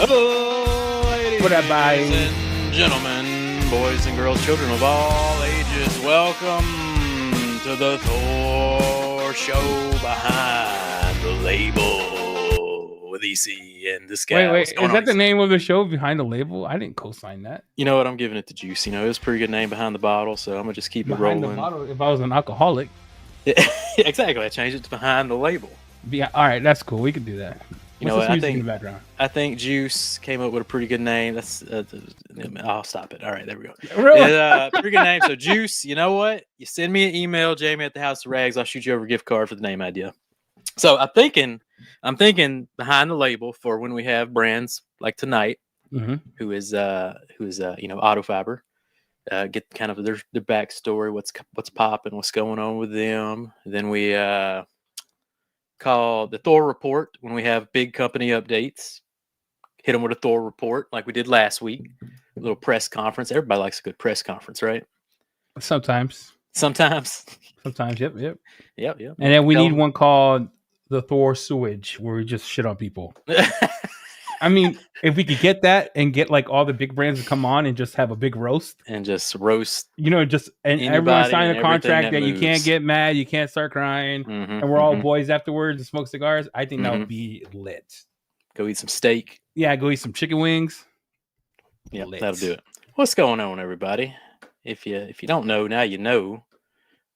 Hello, ladies What up, bye? and gentlemen, boys and girls, children of all ages, welcome to the THOR show behind the label with EC and this guy. Wait, What's going is on, that the EC? name of the show, Behind the Label? I didn't co-sign that. You know what? I'm giving it to Juice. You know, it was a pretty good name behind the bottle, so I'm gonna just keep it Behind rolling. the bottle. If I was an alcoholic, Exactly. I changed it to behind the label. all right, that's cool. We can do that. You know What's what? this music in the background? I think Juice came up with a pretty good name. That's I'll stop it. All right, there we go. Really? Pretty good name. So Juice, you know what? You send me an email, Jamie at the House of Rags. I'll shoot you over a gift card for the name idea. So I'm thinking behind the label for when we have brands like tonight, who is Autofiber. Get kind of their backstory, what's popping, what's going on with them. Then we call the THOR report when we have big company updates. Hit them with a THOR report like we did last week. A little press conference. Everybody likes a good press conference, right? Sometimes. Sometimes. Yep. Yep. And then we need one called the THOR sewage, where we just shit on people. I mean, if we could get that and get like all the big brands to come on and just have a big roast and just roast, and everyone sign a contract that you can't get mad, you can't start crying, and we're all boys afterwards and smoke cigars. I think that would be lit. Go eat some steak. Yeah, go eat some chicken wings. Yeah, that'll do it. What's going on, everybody? If you don't know, now you know.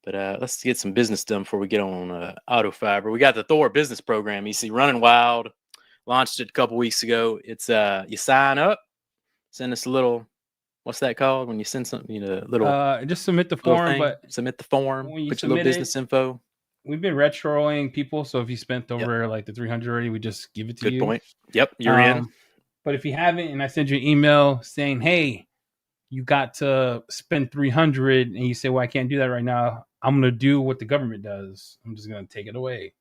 But let's get some business done before we get on Autofiber. We got the THOR business program, EC, running wild. Launched it a couple weeks ago. It's you sign up, send us a little, what's that called when you send something, little just submit the form, but submit the form, put your little business info. We've been retroing people, so if you spent over like the 300 already, we just give it to you. Good point. Yep, you're in. But if you haven't, and I send you an email saying, "Hey, you got to spend 300," and you say, "Well, I can't do that right now. I'm gonna do what the government does. I'm just gonna take it away."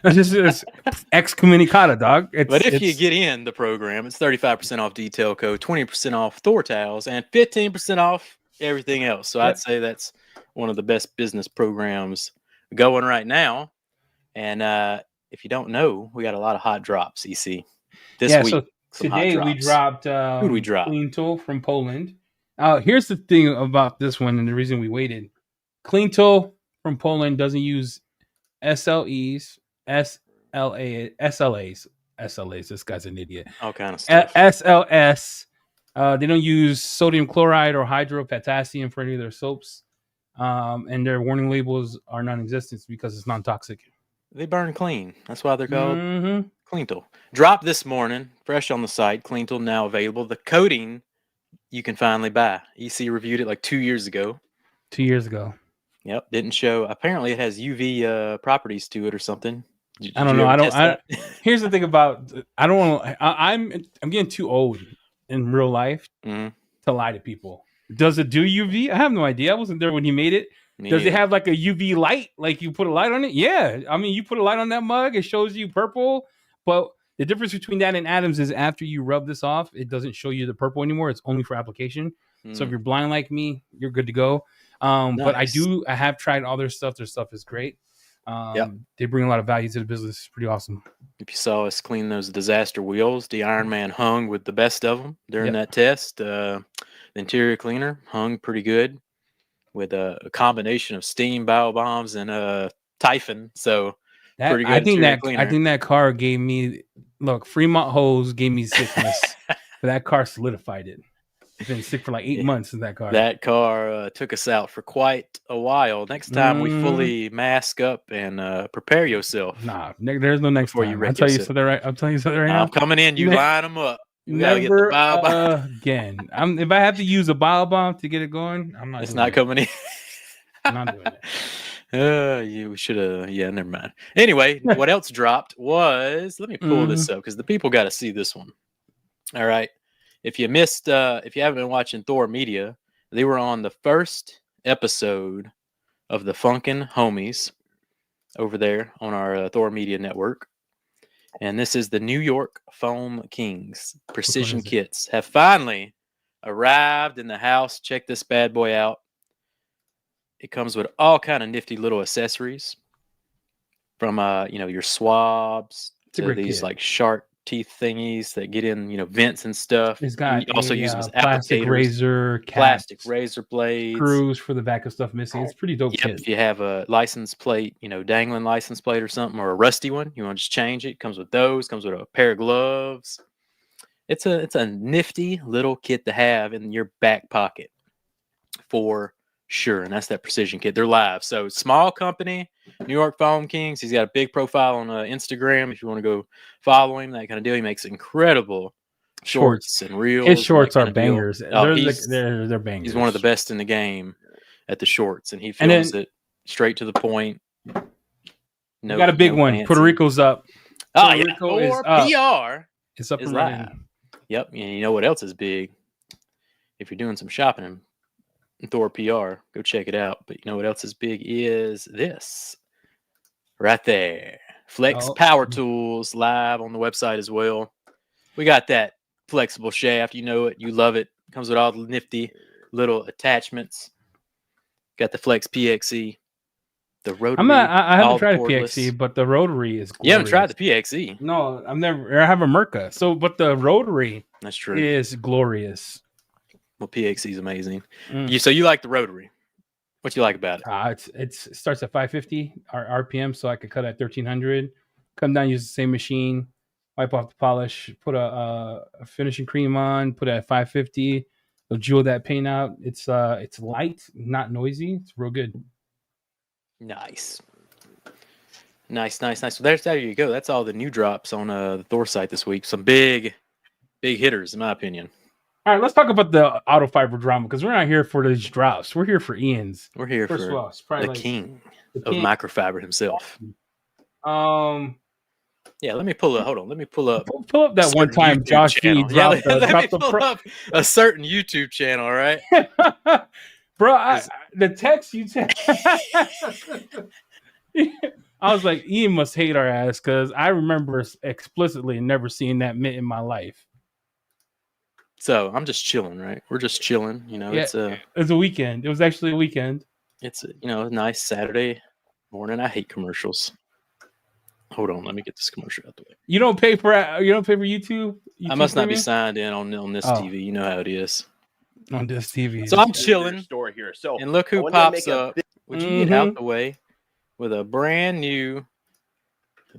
It's excommunicata, dog. But if you get in the program, it's 35% off detail code, 20% off THOR towels, and 15% off everything else. So I'd say that's one of the best business programs going right now. And if you don't know, we got a lot of hot drops, EC. This week. So today we dropped who did we drop? Clean Tool from Poland. Here's the thing about this one, and the reason we waited. Clean Tool from Poland doesn't use SLEs, SLAs. This guy's an idiot. All kind of stuff. SLS. They don't use sodium chloride or hydropotassium for any of their soaps. And their warning labels are non-existent because it's non-toxic. They burn clean. That's why they're called Clean Tool. Dropped this morning, fresh on the site. Clean Tool now available. The coating you can finally buy. EC reviewed it like 2 years ago. 2 years ago. Yep, didn't show. Apparently, it has UV properties to it or something. I don't know. Here's the thing about I don't want. I'm getting too old in real life to lie to people. Does it do UV? I have no idea. I wasn't there when he made it. Does it have like a UV light? Like you put a light on it? Yeah. I mean, you put a light on that mug, it shows you purple. But the difference between that and Adams is after you rub this off, it doesn't show you the purple anymore. It's only for application. So if you're blind like me, you're good to go. Nice. But I have tried all their stuff. Their stuff is great. They bring a lot of value to the business. It's pretty awesome. If you saw us clean those disaster wheels, the Iron Man hung with the best of them during that test. The interior cleaner hung pretty good with a combination of steam, bio bombs, and Typhon. So pretty good. I think that car gave me Fremont hose gave me sickness, but that car solidified it. I've been sick for like 8 months in that car. That car took us out for quite a while. Next time we fully mask up and prepare yourself. Nah, there's no next time. I'll tell you something right now. I'm coming in. You line them up. You never get the bio bomb again. If I have to use a bio bomb to get it going, I'm not. It's not coming in. I'm not doing it. You should have. Yeah, never mind. Anyway, what else dropped was, let me pull this up because the people got to see this one. All right. If you haven't been watching THOR Media, they were on the first episode of the Funkin' Homies over there on our THOR Media network. And this is the New York Foam Kings Precision Kits have finally arrived in the house. Check this bad boy out. It comes with all kind of nifty little accessories from your swabs to these like shark teeth thingies that get in, vents and stuff. It's got you also use them as plastic applicators, razor, plastic razor blades, screws for the back of stuff missing. It's pretty dope. Yep, if you have a license plate, dangling license plate or something, or a rusty one, you want to just change it. Comes with those. Comes with a pair of gloves. It's a nifty little kit to have in your back pocket for sure. And that's that precision kit. They're live. So small company, New York Foam Kings. He's got a big profile on Instagram. If you want to go follow him, that kind of deal. He makes incredible shorts and reels. His shorts are bangers. Oh, they're bangers. He's one of the best in the game at the shorts, and he films it straight to the point. No, got a big one. Fancy. Puerto Rico's up. Oh, yeah. Or PR. It's up and live. running. Yep. And you know what else is big? If you're doing some shopping in THOR PR, go check it out. But you know what else is big is this right there. Flex Power Tools live on the website as well. We got that flexible shaft. You know it. You love it. Comes with all the nifty little attachments. Got the Flex PXE. The rotary. I haven't tried a PXE, but the rotary is glorious. You haven't tried the PXE? No, I have a Merca. So, but the rotary that's true. Is glorious. Well, PXE is amazing. So you like the rotary? What you like about it? It starts at 550 RPM, so I could cut at 1300. Come down, use the same machine, wipe off the polish, put a finishing cream on, put it at 550. It'll jewel that paint out. It's light, not noisy. It's real good. Nice. So there you go. That's all the new drops on the THOR site this week. Some big hitters, in my opinion. All right, let's talk about the Autofiber drama, because we're not here for these drops. We're here for Ian's. We're here for the king of Microfiber himself. Yeah, let me pull up. Hold on, let me pull up. Pull up that one time Josh V dropped a certain YouTube channel. All right, bro. The text you text. I was like, Ian must hate our ass, because I remember explicitly never seeing that Mitt in my life. So I'm just chilling, right? We're just chilling. It's a weekend. It was actually a weekend. It's a nice Saturday morning. I hate commercials. Hold on, let me get this commercial out the way. You don't pay for YouTube? I must not be signed in on this TV. You know how it is. On this TV. So I'm chilling. Store here. So and look who pops up. Would you get out the way with a brand new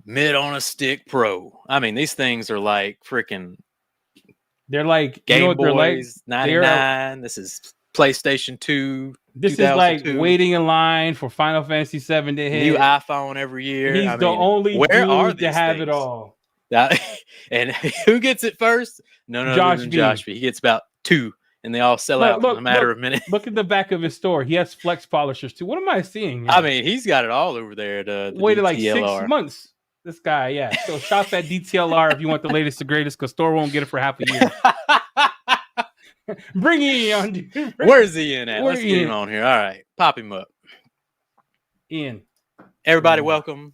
Mitt on a Stick Pro? I mean, these things are like freaking. They're like Game Boys 99. This is PlayStation 2. This is like waiting in line for Final Fantasy 7 to hit. New iPhone every year. He's the only dude to have it all. And who gets it first? No, Josh V. He gets about 2, and they all sell out in a matter of minutes. Look at the back of his store. He has flex polishers too. What am I seeing here? I mean, he's got it all over there. Waited like 6 months. This guy, yeah. So shop at DTLR if you want the latest and greatest, because store won't get it for half a year. Bring Ian on, dude. Where's Ian at? Let's get him on here. All right. Pop him up. Ian. Everybody welcome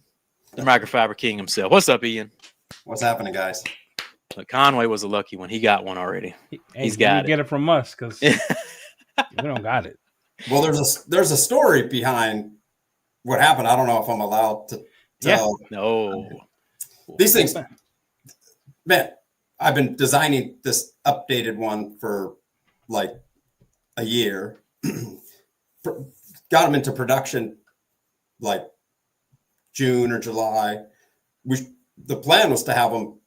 the Microfiber King himself. What's up, Ian? What's happening, guys? Look, Conway was a lucky one. He got one already. He's got it. Get it from us, because we don't got it. Well, there's a story behind what happened. I don't know if I'm allowed to tell. Yeah. No. These things, man, I've been designing this updated one for like a year. Got them into production like June or July. The plan was to have them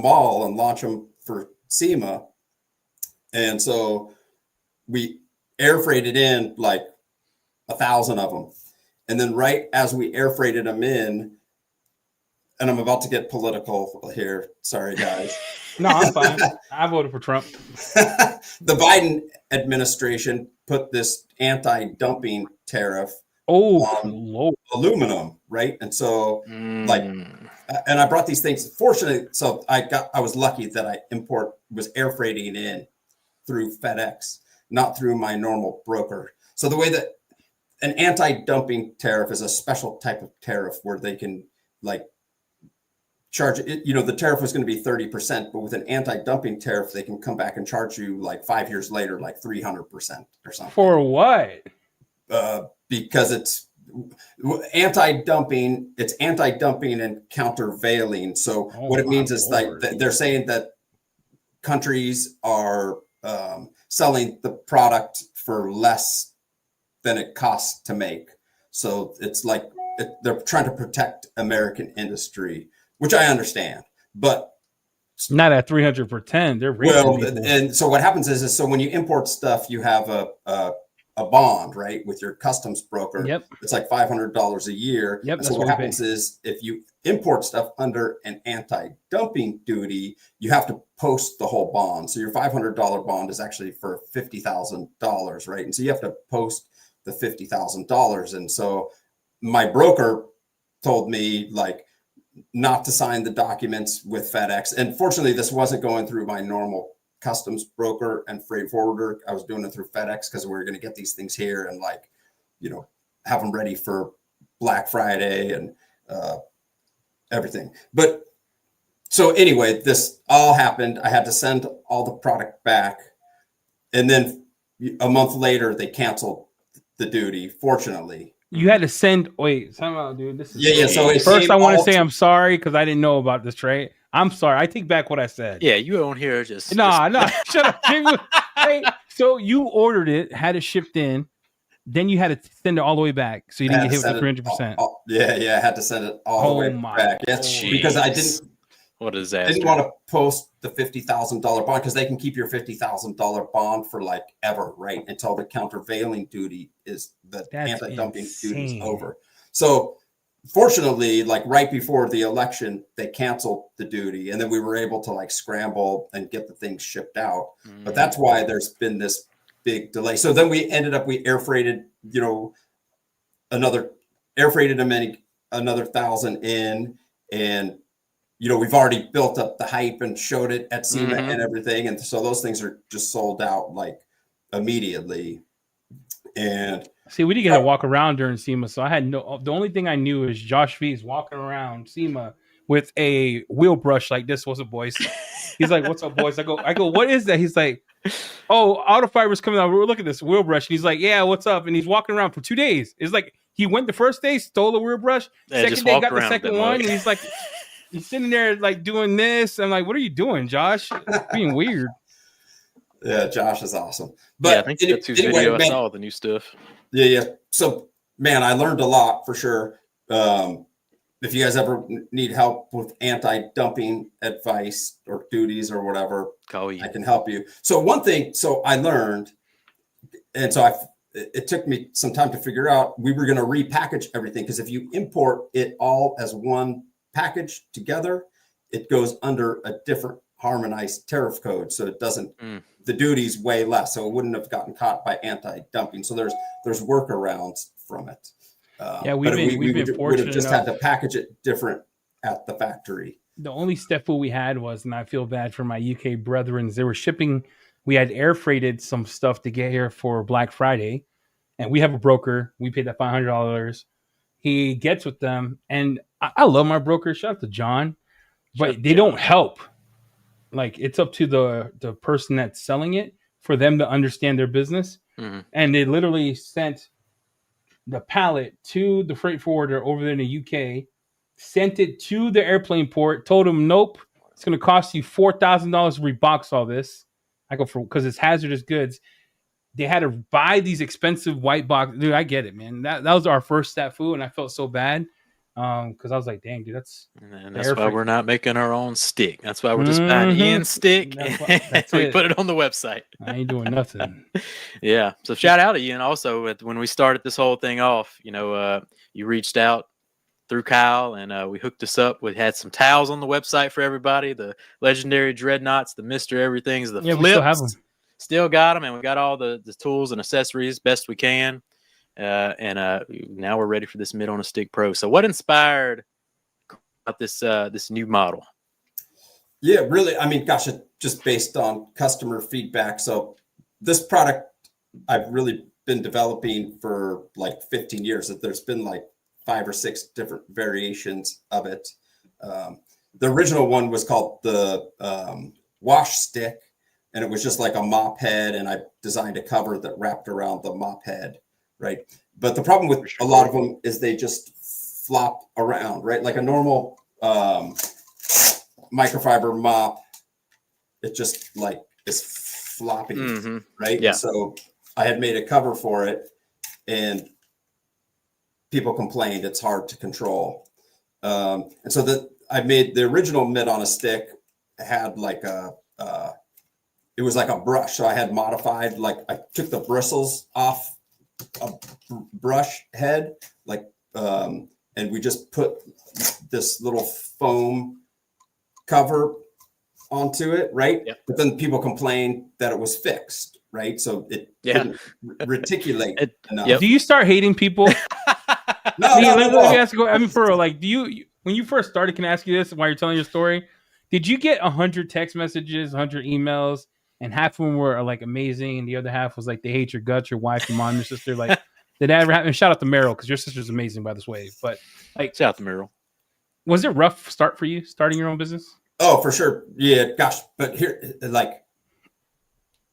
all and launch them for SEMA. And so we air freighted in like 1,000 of them. And then right as we air freighted them in, and I'm about to get political here. Sorry, guys. No, I'm fine. I voted for Trump. The Biden administration put this anti-dumping tariff on aluminum, right? And so, and I brought these things. Fortunately, so I was lucky that was air freighting in through FedEx, not through my normal broker. So the way that an anti-dumping tariff is a special type of tariff where they can charge it. The tariff was going to be 30%, but with an anti-dumping tariff, they can come back and charge you like 5 years later, like 300% or something. For what? Because it's anti-dumping. It's anti-dumping and countervailing. So what it means is like they're saying that countries are selling the product for less than it costs to make. So it's like they're trying to protect American industry, which I understand, but not at 300 per 10. They're and so what happens is so when you import stuff, you have a bond, right, with your customs broker. Yep. It's like $500 a year. Yep. And so what happens is if you import stuff under an anti-dumping duty, you have to post the whole bond. So your $500 bond is actually for $50,000, right? And so you have to post the $50,000. And so my broker told me like not to sign the documents with FedEx. And fortunately, this wasn't going through my normal customs broker and freight forwarder. I was doing it through FedEx because we were going to get these things here and like, you know, have them ready for Black Friday and everything. But so anyway, this all happened. I had to send all the product back. And then a month later, they canceled the duty, fortunately. You had to send. Wait, time out, dude. This is yeah. So first, I want to say I'm sorry because I didn't know about this trade. I'm sorry. I take back what I said. Yeah, you on here just nah. Shut up. Hey, so you ordered it, had it shipped in, then you had to send it all the way back, so you didn't get hit with the 300%. Yeah, I had to send it all the way back. Yes, because I didn't. What a disaster! I didn't want to post the $50,000 bond because they can keep your $50,000 bond for like ever, right? Until the countervailing duty is the anti-dumping duty is over. So fortunately, like right before the election, they canceled the duty, and then we were able to like scramble and get the things shipped out. But that's why there's been this big delay. So then we air freighted, you know, another 1,000 in, and you know, we've already built up the hype and showed it at SEMA and everything. And so those things are just sold out like immediately. And see, we didn't get to walk around during SEMA. So I had the only thing I knew is Josh V's walking around SEMA with a wheel brush like this. What's up, boys? He's like, what's up, boys? I go, what is that? He's like, oh, Autofiber's coming out. We're looking at this wheel brush. And he's like, yeah, what's up? And he's walking around for 2 days. It's like he went the first day, stole the wheel brush. Second day, got the second one. And he's like, he's sitting there like doing this. I'm like, what are you doing, Josh? It's being weird. Yeah, Josh is awesome. But yeah, I think that's whose video I saw the new stuff. Yeah. So, man, I learned a lot for sure. If you guys ever need help with anti-dumping advice or duties or whatever, I can help you. So one thing, I learned, and so it took me some time to figure out, we were going to repackage everything, because if you import it all as one package together, it goes under a different harmonized tariff code. So it doesn't, the duty's way less. So it wouldn't have gotten caught by anti-dumping. So there's workarounds from it. We've been fortunate just enough. had to package it different at the factory. The only step we had was, and I feel bad for my UK brethren, they were shipping. We had air freighted some stuff to get here for Black Friday, and we have a broker. We paid that $500. He gets with them, and I love my broker. Shout out to John, but they don't help. Like, it's up to the person that's selling it for them to understand their business. And they literally sent the pallet to the freight forwarder over there in the UK, sent it to the airplane port, told him, nope, it's going to cost you $4,000 to rebox all this. I go, because it's hazardous goods. They had to buy these expensive white box. Dude, I get it, man. That was our first step food, and I felt so bad. Because I was like, dang, dude, that's why we're not making our own stick. That's why we're just buying Ian stick and we put it on the website. I ain't doing nothing. Yeah. So shout out to Ian also. When we started this whole thing off, you reached out through Kyle, and we hooked us up. We had some towels on the website for everybody. The legendary dreadnoughts, the Mr. Everythings, the flips. We still have them. Still got them, and we got all the tools and accessories best we can. And now we're ready for this Mitt on a Stick Pro. So what inspired about this new model? Yeah, really. I mean, gosh, it just based on customer feedback. So this product I've really been developing for like 15 years. There's been like 5 or 6 different variations of it. The original one was called the wash stick, and it was just like a mop head, and I designed a cover that wrapped around the mop head. Right. But the problem with a lot of them is they just flop around, right? Like a normal microfiber mop, it just like is floppy, right? Yeah. So I had made a cover for it, and people complained it's hard to control. And so I made the original Mitt on a stick had like it was like a brush. So I had modified, like I took the bristles off a brush head, like, and we just put this little foam cover onto it, right? Yep. But then people complained that it was fixed, right? So it couldn't reticulate enough. Do you start hating people? No. Let me ask you. I mean, for real, like, do you when you first started? Can I ask you this while you're telling your story? Did you get 100 text messages, 100 emails, and half of them were like amazing, and the other half was like they hate your guts, your wife, your mom, your sister? Like, did that ever happen? And shout out to Meryl, because your sister's amazing, by this way. But like, shout out to Meryl. Was it rough start for you starting your own business? Oh, for sure. Yeah, gosh. But here, like,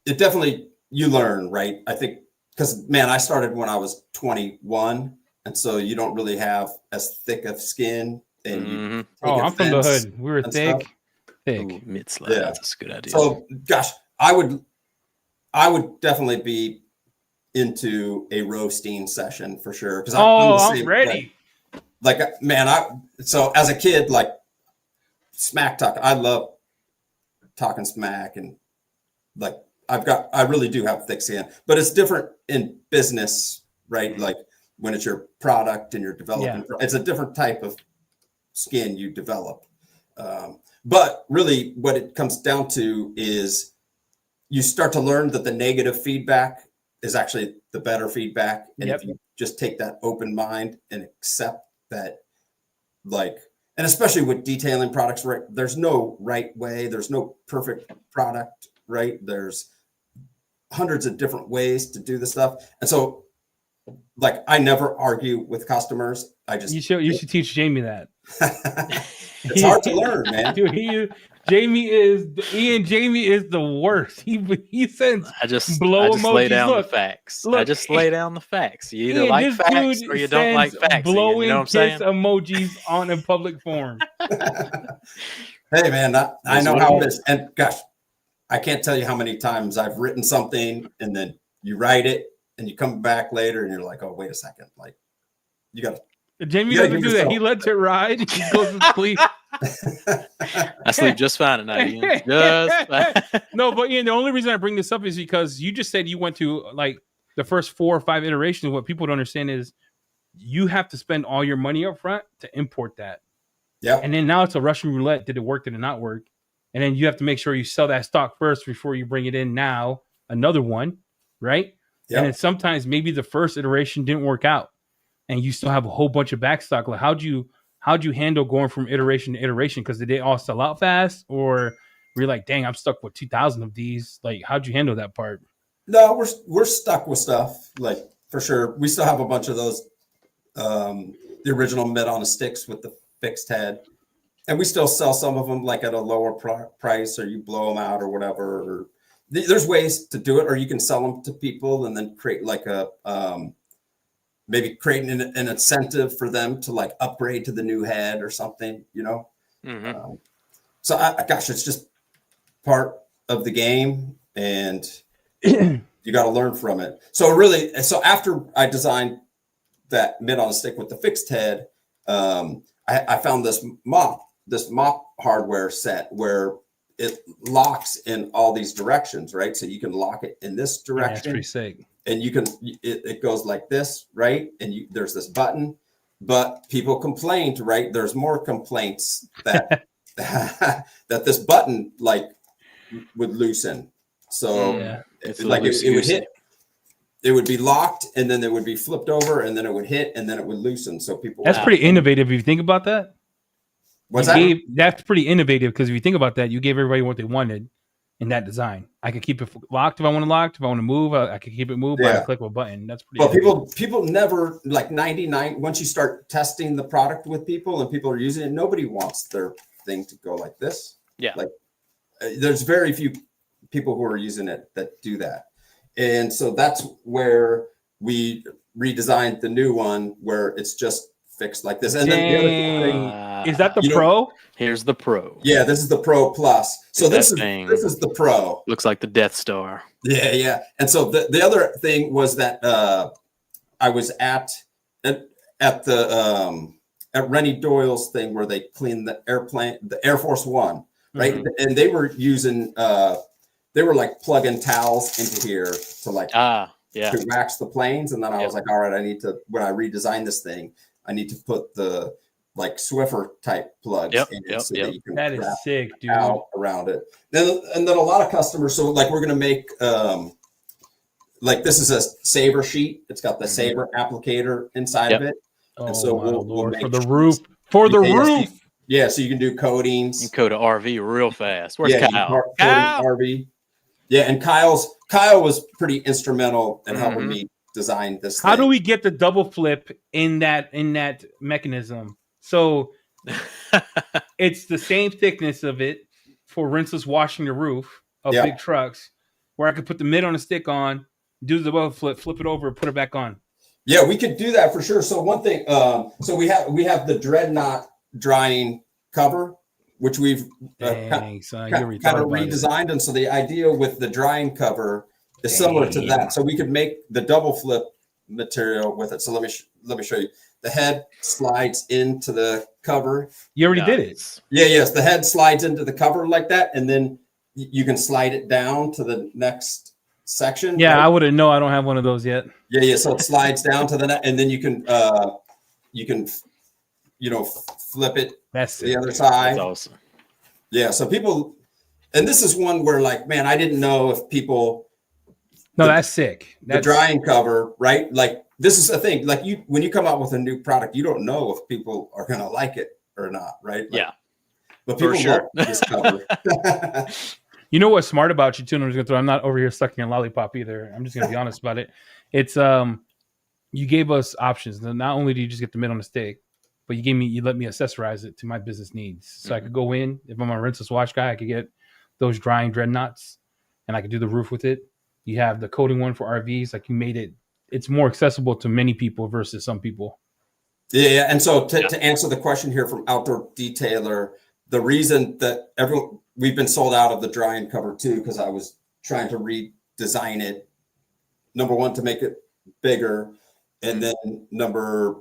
it definitely, you learn, right? I think, because, man, I started when I was 21, and so you don't really have as thick of skin. And I'm from the hood. We were thick. Ooh, Mitt's like, that's a good idea. So, gosh, I would definitely be into a roasting session for sure. Because I'm ready. Like, man, so as a kid, like, smack talk, I love talking smack, and like I really do have thick skin, but it's different in business, right? Like when it's your product and you're developing, it's a different type of skin you develop. But really what it comes down to is you start to learn that the negative feedback is actually the better feedback. And if you just take that open mind and accept that, like, and especially with detailing products, right? There's no right way. There's no perfect product, right? There's hundreds of different ways to do this stuff. And so, like, I never argue with customers. You should teach Jamie that. It's hard to learn, man. Dude, Jamie is the worst. He sends I just emojis. lay down the facts. I just lay down the facts. You either like facts or you don't like facts. Blowing you know what I'm saying? Emojis on a public forum. Hey, man, I know how it is. And gosh, I can't tell you how many times I've written something and then you write it and you come back later and you're like, oh, wait a second. Like, you got to. Jamie doesn't do that. He lets it ride. He goes to sleep. I sleep just fine at night. Ian. Just fine. No, but Ian, the only reason I bring this up is because you just said you went to like the first 4 or 5 iterations. What people don't understand is you have to spend all your money up front to import that. Yeah. And then now it's a Russian roulette. Did it work? Did it not work? And then you have to make sure you sell that stock first before you bring it in. Now another one, right? Yeah. And then sometimes maybe the first iteration didn't work out, and you still have a whole bunch of backstock. Like how'd you handle going from iteration to iteration? Because did they all sell out fast, or were you like, dang, I'm stuck with 2,000 of these? Like, how'd you handle that part? No, we're stuck with stuff, like, for sure. We still have a bunch of those, the original Mitt on the sticks with the fixed head, and we still sell some of them like at a lower price, or you blow them out or whatever. Or there's ways to do it, or you can sell them to people and then create like a maybe creating an incentive for them to like upgrade to the new head or something, you know? Mm-hmm. So gosh, it's just part of the game, and you got to learn from it. So after I designed that Mitt on a stick with the fixed head, I found this mop hardware set where it locks in all these directions, right? So you can lock it in this direction. That's pretty sick. And you can, it goes like this, right? And there's this button, but people complained, right? There's more complaints that that this button like would loosen. So it would hit, it would be locked, and then it would be flipped over, and then it would hit, and then it would loosen. So people. That's pretty innovative if you think about that. That's pretty innovative, because if you think about that, you gave everybody what they wanted in that design. I could keep it locked if I want to locked. If I want to move, I could keep it moved by a click of a button. That's pretty. Well, people never, like 99. Once you start testing the product with people and people are using it, nobody wants their thing to go like this. Yeah. Like there's very few people who are using it that do that, and so that's where we redesigned the new one where it's just fixed like this. And then the other thing, is that the Pro? Here's the Pro. Yeah, this is the Pro Plus. So this is the Pro. Looks like the Death Star. Yeah. And so the other thing was that I was at Rennie Doyle's thing where they cleaned the airplane, the Air Force One, right? Mm-hmm. And they were using they were like plugging towels into here to like to wax the planes. And then I was like, all right, I need to, when I redesign this thing, I need to put the like Swiffer type plugs in it so that you can that is sick, dude. Around it. And then a lot of customers, so like we're gonna make like this is a Saber sheet. It's got the Saber applicator inside of it. And so we'll make for the roof. For the roof. Yeah, so you can do coatings. You can code to RV real fast. Where's Kyle? RV. Yeah, and Kyle was pretty instrumental in helping me design this thing. How do we get the double flip in that mechanism? So it's the same thickness of it for rinseless washing the roof of big trucks, where I could put the mid on a stick on, do the double flip it over, put it back on. Yeah, we could do that for sure. So one thing, so we have the Dreadnought drying cover, which we've kind of redesigned. And so the idea with the drying cover is similar to that. So we could make the double flip material with it. So let me show you. The head slides into the cover. You already did it. Yeah, yes. The head slides into the cover like that, and then you can slide it down to the next section. Yeah, right? I wouldn't know. I don't have one of those yet. Yeah. So it slides down to the net, and then you can flip it to the other side. That's awesome. Yeah. So people, and this is one where like, man, I didn't know if people. No, that's sick. The drying cover, right? Like this is the thing. Like when you come out with a new product, you don't know if people are gonna like it or not, right? Like, yeah. But people love this cover. You know what's smart about you too? And I'm just gonna throw. I'm not over here sucking a lollipop either. I'm just gonna be honest about it. It's you gave us options. Not only do you just get the mid on the stick, but you let me accessorize it to my business needs. So I could go in, if I'm a rinseless wash guy, I could get those drying dreadnoughts, and I could do the roof with it. You have the coating one for RVs. Like you made it. It's more accessible to many people versus some people. Yeah. And so to answer the question here from Outdoor Detailer, the reason that we've been sold out of the drying cover too, because I was trying to redesign it. Number one, to make it bigger. And then number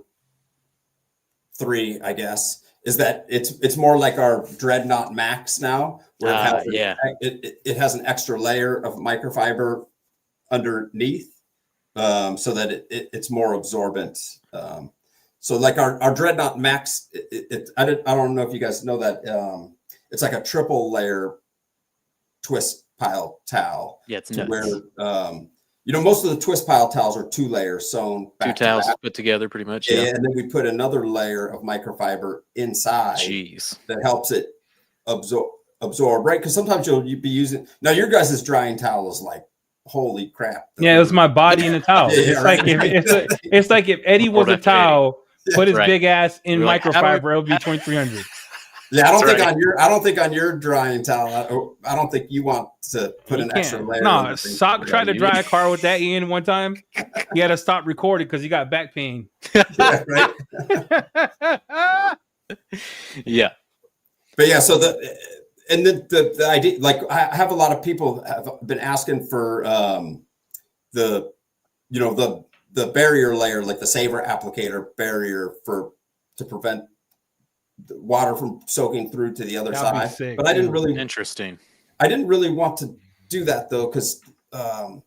3, I guess, is that it's more like our Dreadnought Max now, where it has an extra layer of microfiber underneath, so that it's more absorbent. So like our Dreadnought Max, I don't know if you guys know that it's like a triple layer twist pile towel. Yeah, it's nuts. Where most of the twist pile towels are 2 layers sewn back 2 towels put together pretty much. Yeah, and then we put another layer of microfiber inside. Jeez. That helps it absorb, right? Because sometimes you'll be using. Now your guys' drying towel is like, holy crap. Yeah, it was my body in a towel. It's like if Eddie was a towel, put his big ass in microfiber, it'll be 2300. Yeah, I don't think on your drying towel. I don't think you want to put an extra layer. No, Sock tried to dry a car with that in one time. He had to stop recording because he got back pain. Yeah, right. Yeah. But yeah, so the idea, like I have a lot of people have been asking for the barrier layer, like the Saber applicator barrier to prevent the water from soaking through to the other side. But I didn't really want to do that though, because the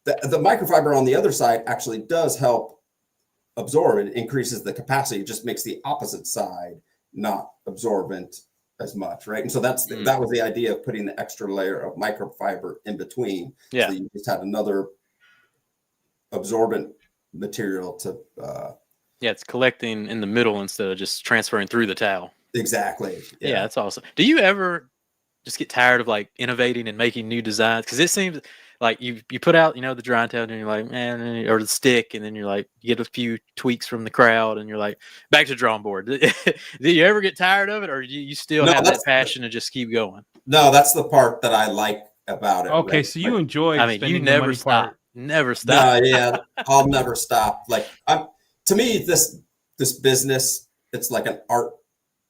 microfiber on the other side actually does help absorb. It increases the capacity. It just makes the opposite side not absorbent as much, right? And so that was the idea of putting the extra layer of microfiber in between. Yeah. So you just had another absorbent material to it's collecting in the middle instead of just transferring through the towel. Exactly. Yeah, that's awesome. Do you ever just get tired of like innovating and making new designs? Because it seems like you put out the drying towel and you're like, man, or the stick, and then you're like, you get a few tweaks from the crowd and you're like, back to the drawing board. Do you ever get tired of it, or do you still have that passion to just keep going? No, that's the part that I like about it. Okay, right? So you enjoy. I mean, you never stop. Never stop. Yeah, I'll never stop. Like, to me, this business, it's like an art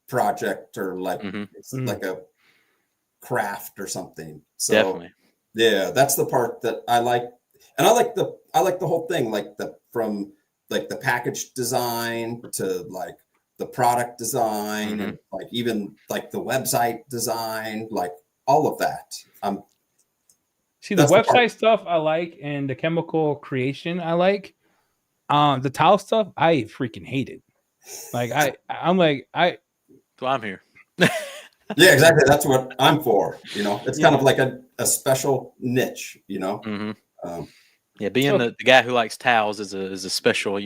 project, or like it's like a craft or something. So Definitely. yeah, that's the part that I like. And I like the whole thing, like from like the package design to like the product design and like even like the website design, like all of that. See, the website stuff I like, and the chemical creation I like. The tile stuff I freaking hate it. Like I'm like That's why I'm here. Yeah, exactly. That's what I'm for. It's kind of like a special niche. Yeah, being the guy who likes towels is a special.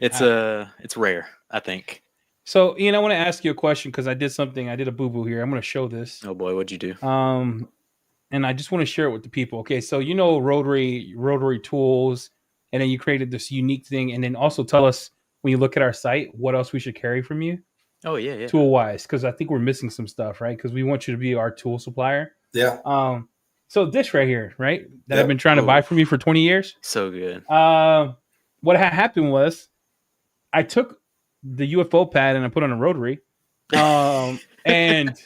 It's rare, I think. So Ian, I want to ask you a question because I did a boo-boo here. I'm going to show this. Oh boy, what'd you do? And I just want to share it with the people. Okay, so rotary tools, and then you created this unique thing, and then also tell us when you look at our site what else we should carry from you. Oh yeah. Tool wise, because I think we're missing some stuff, right? Because we want you to be our tool supplier. Yeah. So this right here, right, that I've been trying to buy from you for 20 years. So good. What happened was I took the UFO pad and I put on a rotary. And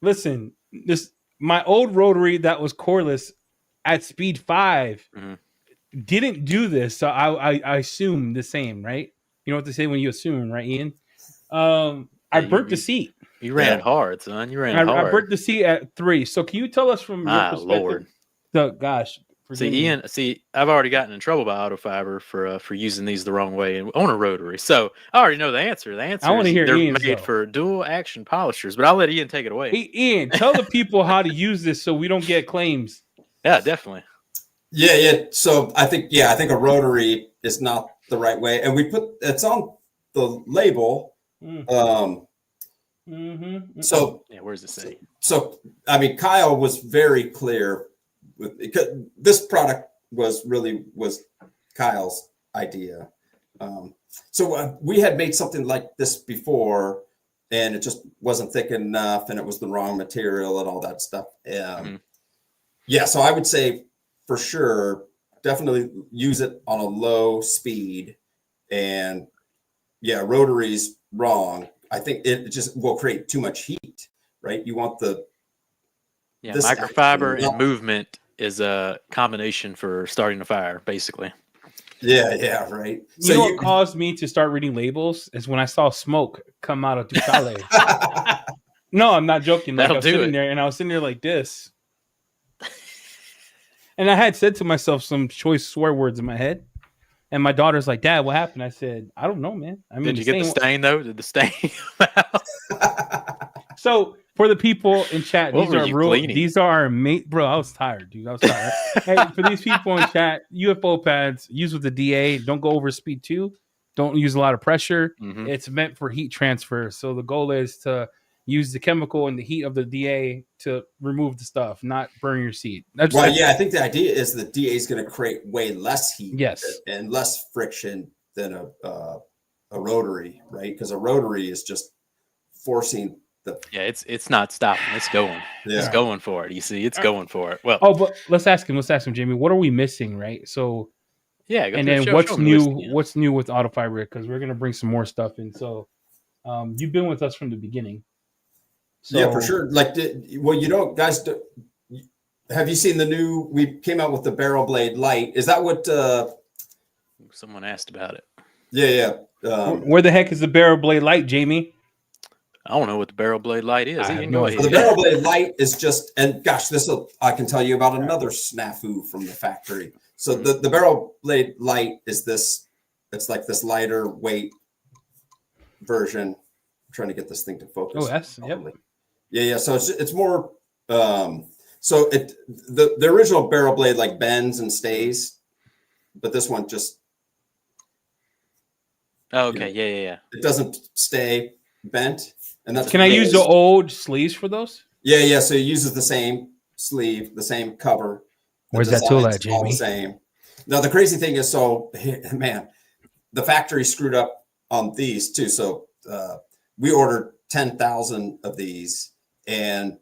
listen, my old rotary that was cordless at speed 5 didn't do this. So I assume the same, right? You know what they say when you assume, right, Ian? I burnt the seat. You ran it hard, son. You ran it hard. I burnt the seat at 3. So can you tell us from your perspective? Lord. So, gosh. Ian, I've already gotten in trouble by Autofiber for using these the wrong way on a rotary. So I already know the answer. The answer I want to hear they're Ian's, made for dual action polishers, but I'll let Ian take it away. Ian, tell the people how to use this so we don't get claims. Yeah, definitely. Yeah. So I think a rotary is not the right way. And it's on the label. So yeah, where's it say? So I mean, Kyle was very clear because this product was Kyle's idea. So we had made something like this before, and it just wasn't thick enough, and it was the wrong material and all that stuff. Yeah, so I would say for sure, definitely use it on a low speed, and yeah, rotary's wrong. I think it just will create too much heat, right? You want microfiber and movement is a combination for starting a fire, basically. Yeah, right. You know what caused me to start reading labels is when I saw smoke come out of Ducale. No, I'm not joking. Like, I was sitting there, and I was sitting there like this. And I had said to myself some choice swear words in my head. And my daughter's like, "Dad, what happened?" I said, "I don't know, man. I mean, did you get the stain though? Did the stain come out?" So for the people in chat, cleaning? These are our mate, bro. I was tired, dude. I was tired. Hey, for these people in chat, UFO pads use with the DA. Don't go over speed 2. Don't use a lot of pressure. It's meant for heat transfer. So the goal is to use the chemical and the heat of the DA to remove the stuff, not burn your seat. I think the idea is the DA is going to create way less heat, and less friction than a rotary, right? Because a rotary is just forcing the. Yeah, it's not stopping. It's going. Yeah. It's going for it. You see, it's going for it. Well, but let's ask him, Jamie. What are we missing, right? So. Yeah, and then what's new? What's new with Autofiber? Because we're gonna bring some more stuff in. So, you've been with us from the beginning. So, yeah, for sure. Like, guys, have you seen the new? We came out with the barrel blade light. Is that what? Someone asked about it. Yeah. Where the heck is the barrel blade light, Jamie? I don't know what the barrel blade light is. So the barrel blade light is just, and gosh, I can tell you about another snafu from the factory. So the barrel blade light is this. It's like this lighter weight version. I'm trying to get this thing to focus. Oh, that's yep. Yeah. So it's more. So the original barrel blade like bends and stays, but this one just. Oh, okay. Yeah. It doesn't stay bent, and that's. Can I use the old sleeves for those? Yeah. So it uses the same sleeve, the same cover. Where's that tool at, Jamie? All the same. Now the crazy thing is, man, the factory screwed up on these too. So we ordered 10,000 of these, and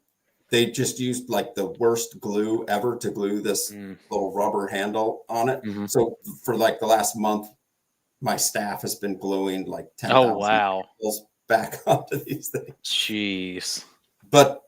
they just used like the worst glue ever to glue this little rubber handle on it. So for like the last month, my staff has been gluing like 10,000 back onto these things. Jeez. But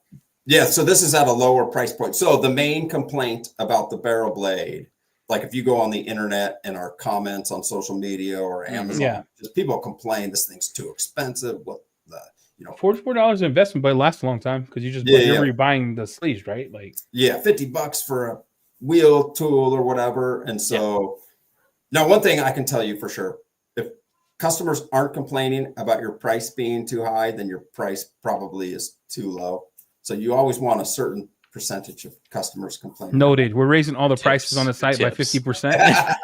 yeah, so this is at a lower price point. So the main complaint about the barrel blade, like if you go on the internet and our comments on social media or Amazon, just people complain this thing's too expensive. What the, $44 investment, but it lasts a long time because you just you're buying the sleeves, right? Like $50 for a wheel tool or whatever. And so now one thing I can tell you for sure, if customers aren't complaining about your price being too high, then your price probably is too low. So you always want a certain percentage of customers complaining. Noted. We're raising all the prices on the site by 50%.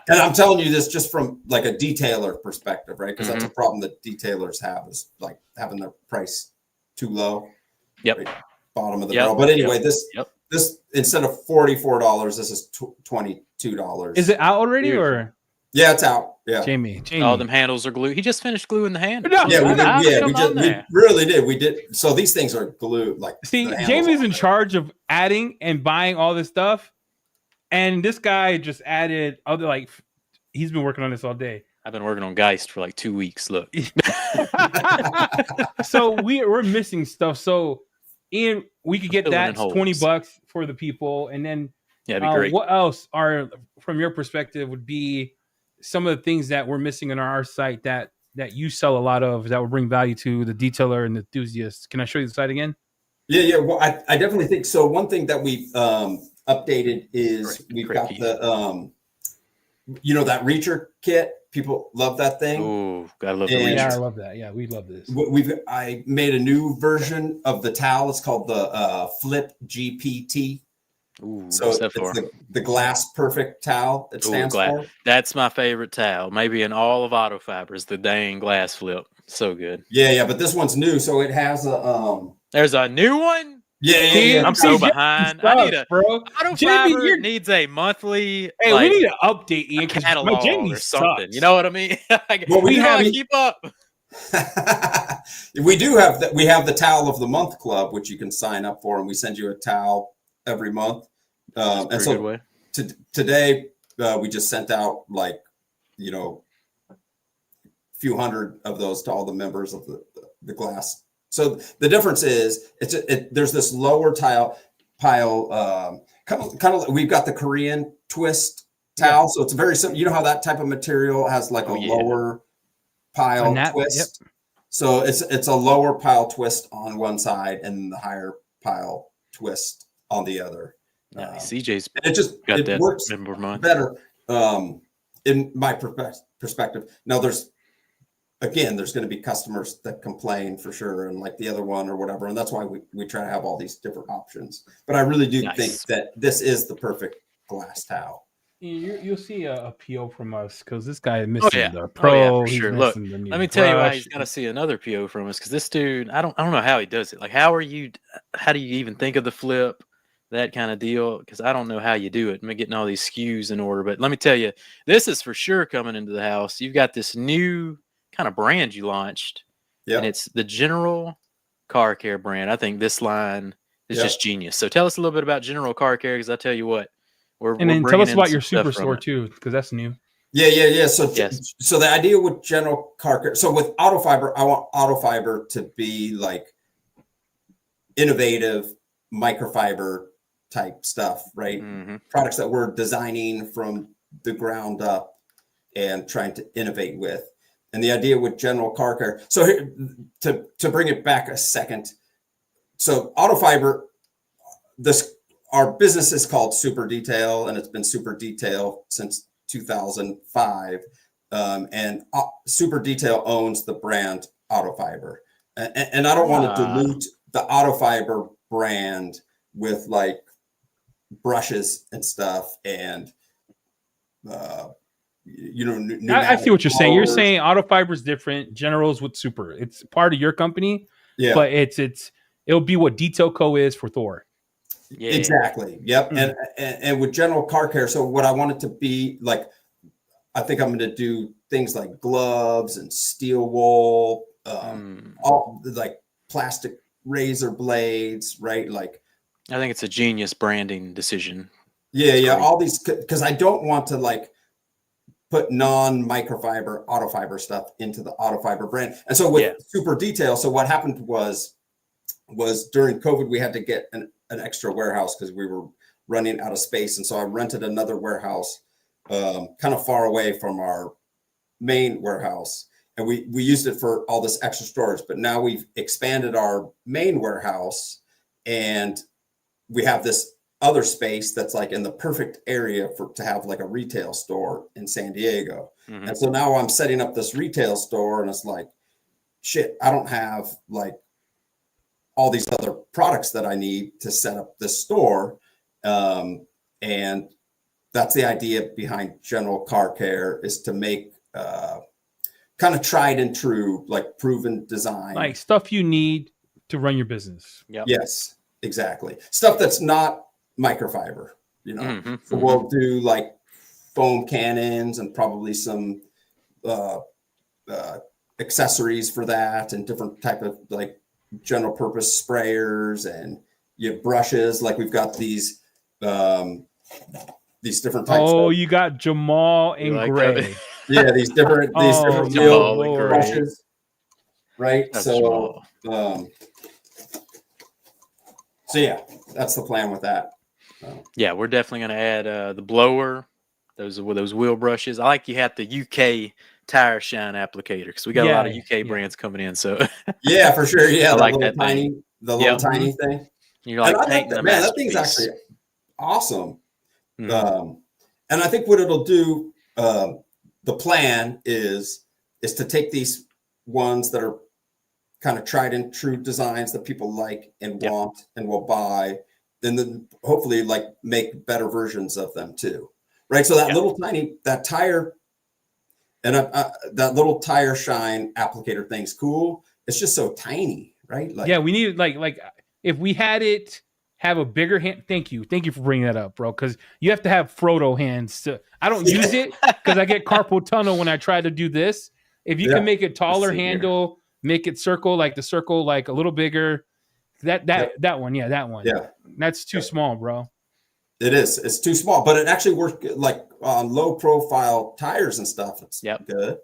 And I'm telling you this just from like a detailer perspective, right? Because that's a problem that detailers have, is like having their price too low. Right? Bottom of the barrel. But anyway, this instead of $44, this is $22. Is it out already or? Yeah, it's out. Yeah, Jamie. All them handles are glued. He just finished gluing the handles. We really did. We did. So these things are glued. Like, see, Jamie's in charge of adding and buying all this stuff, and this guy just added other, like, he's been working on this all day. I've been working on Geist for like 2 weeks. Look, so we're missing stuff. So Ian, we could get that $20 for the people, and then it'd be great. What else are, from your perspective, would be some of the things that we're missing on our site that you sell a lot of that would bring value to the detailer and the enthusiasts? Can I show you the site again? Yeah. Well, I definitely think so. One thing that we've updated is we've got the that reacher kit. People love that thing. Oh, gotta love the reacher. Yeah, I love that. Yeah, we love this. I made a new version of the towel. It's called the Flip GPT. Ooh, so it's the glass perfect towel it stands for. That's my favorite towel, maybe in all of Autofiber, is the dang glass flip. So good. Yeah, but this one's new, so it has a there's a new one. Yeah. I'm so behind. I need Autofiber needs a monthly. Hey, we need to update Ian catalog or something. You know what I mean? Well, we have to keep up. We do have that. We have the Towel of the Month Club, which you can sign up for, and we send you a towel every month. And so today we just sent out like a few hundred of those to all the members of the glass. So the difference is there's this lower pile, kind of we've got the Korean twist towel, so it's very simple. You know how that type of material has like a lower pile twist. So it's a lower pile twist on one side and the higher pile twist on the other. CJ's it works better in my perspective. Now there's going to be customers that complain for sure, and like the other one or whatever, and that's why we try to have all these different options. But I really do think that this is the perfect glass towel. You'll see a PO from us because this guy is missing the Pro. For sure. Look, let me tell you why he's gonna see another PO from us, because this dude, I don't know how he does it. Like, how do you even think of the flip, that kind of deal? Because I don't know how you do it. I'm getting all these SKUs in order, but let me tell you, this is for sure coming into the house. You've got this new kind of brand you launched, and it's the General Car Care brand. I think this line is just genius. So tell us a little bit about General Car Care, because I tell you what. Then tell us about your Superstore too, because that's new. Yeah. So the idea with General Car Care, so with Autofiber, I want Autofiber to be like innovative microfiber type stuff, right? Products that we're designing from the ground up and trying to innovate with. And the idea with General Car Care, so here, to bring it back a second, so Autofiber, our business is called Super Detail, and it's been Super Detail since 2005. And Super Detail owns the brand Autofiber. And I don't want to dilute the Autofiber brand with like brushes and stuff and, I see what you're saying. You're saying Autofiber is different. General's with Super. It's part of your company, but it'll be what Detail Co is for THOR. Yeah. Exactly. Yep. And with General Car Care, so what I want it to be like, I think I'm going to do things like gloves and steel wool, all like plastic razor blades, right? Like, I think it's a genius branding decision. Yeah. All these, because I don't want to like put non-microfiber Autofiber stuff into the Autofiber brand. And so with super detail, so what happened was during COVID, we had to get an extra warehouse because we were running out of space. And so I rented another warehouse kind of far away from our main warehouse. And we used it for all this extra storage. But now we've expanded our main warehouse and we have this other space that's like in the perfect area to have like a retail store in San Diego. Mm-hmm. And so now I'm setting up this retail store and it's like, shit, I don't have like all these other products that I need to set up this store. And that's the idea behind General Car Care, is to make kind of tried and true, like proven design. Like stuff you need to run your business. Yep. Yes, exactly. Stuff that's not microfiber, you know. Mm-hmm. So we'll do like foam cannons and probably some accessories for that, and different type of like general purpose sprayers, and you have brushes. Like we've got these different types. Oh, you got Jamal and like Gray. Yeah, these different brushes. Right. That's so so yeah, that's the plan with that. Yeah, we're definitely going to add the blower, those wheel brushes. I like you had the UK tire shine applicator because we got a lot of UK brands coming in. So yeah, for sure. Yeah, I like that tiny, little tiny thing. You're like, man, that thing's actually awesome. Mm-hmm. And I think what it'll do, the plan is to take these ones that are kind of tried and true designs that people like and want and will buy, and then hopefully like make better versions of them too, right? So that little tiny, that tire and that little tire shine applicator thing's cool. It's just so tiny, right? Like, yeah, we need like if we had it have a bigger hand. Thank you for bringing that up, bro. Because you have to have Frodo hands. I don't use it because I get carpal tunnel when I try to do this. If you can make it taller handle, make it circle like the circle, like a little bigger. That one, that one. Yeah, that's too small, bro. It is. It's too small, but it actually works like on low profile tires and stuff. It's good.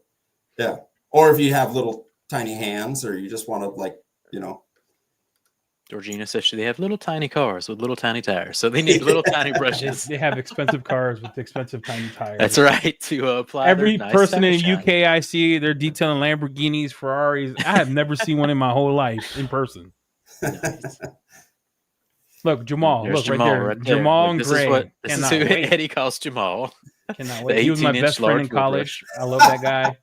Yeah. Or if you have little tiny hands, or you just want to like, you know. Georgina says they have little tiny cars with little tiny tires, so they need little tiny brushes. They have expensive cars with expensive tiny tires. That's right. To apply. Every person in the UK I see, they're detailing Lamborghinis, Ferraris. I have never seen one in my whole life in person. Nice. Look, Jamal. There's look Jamal right there. Jamal and Gray. This is who Eddie calls Jamal. Cannot wait. He was my best friend in college. I love that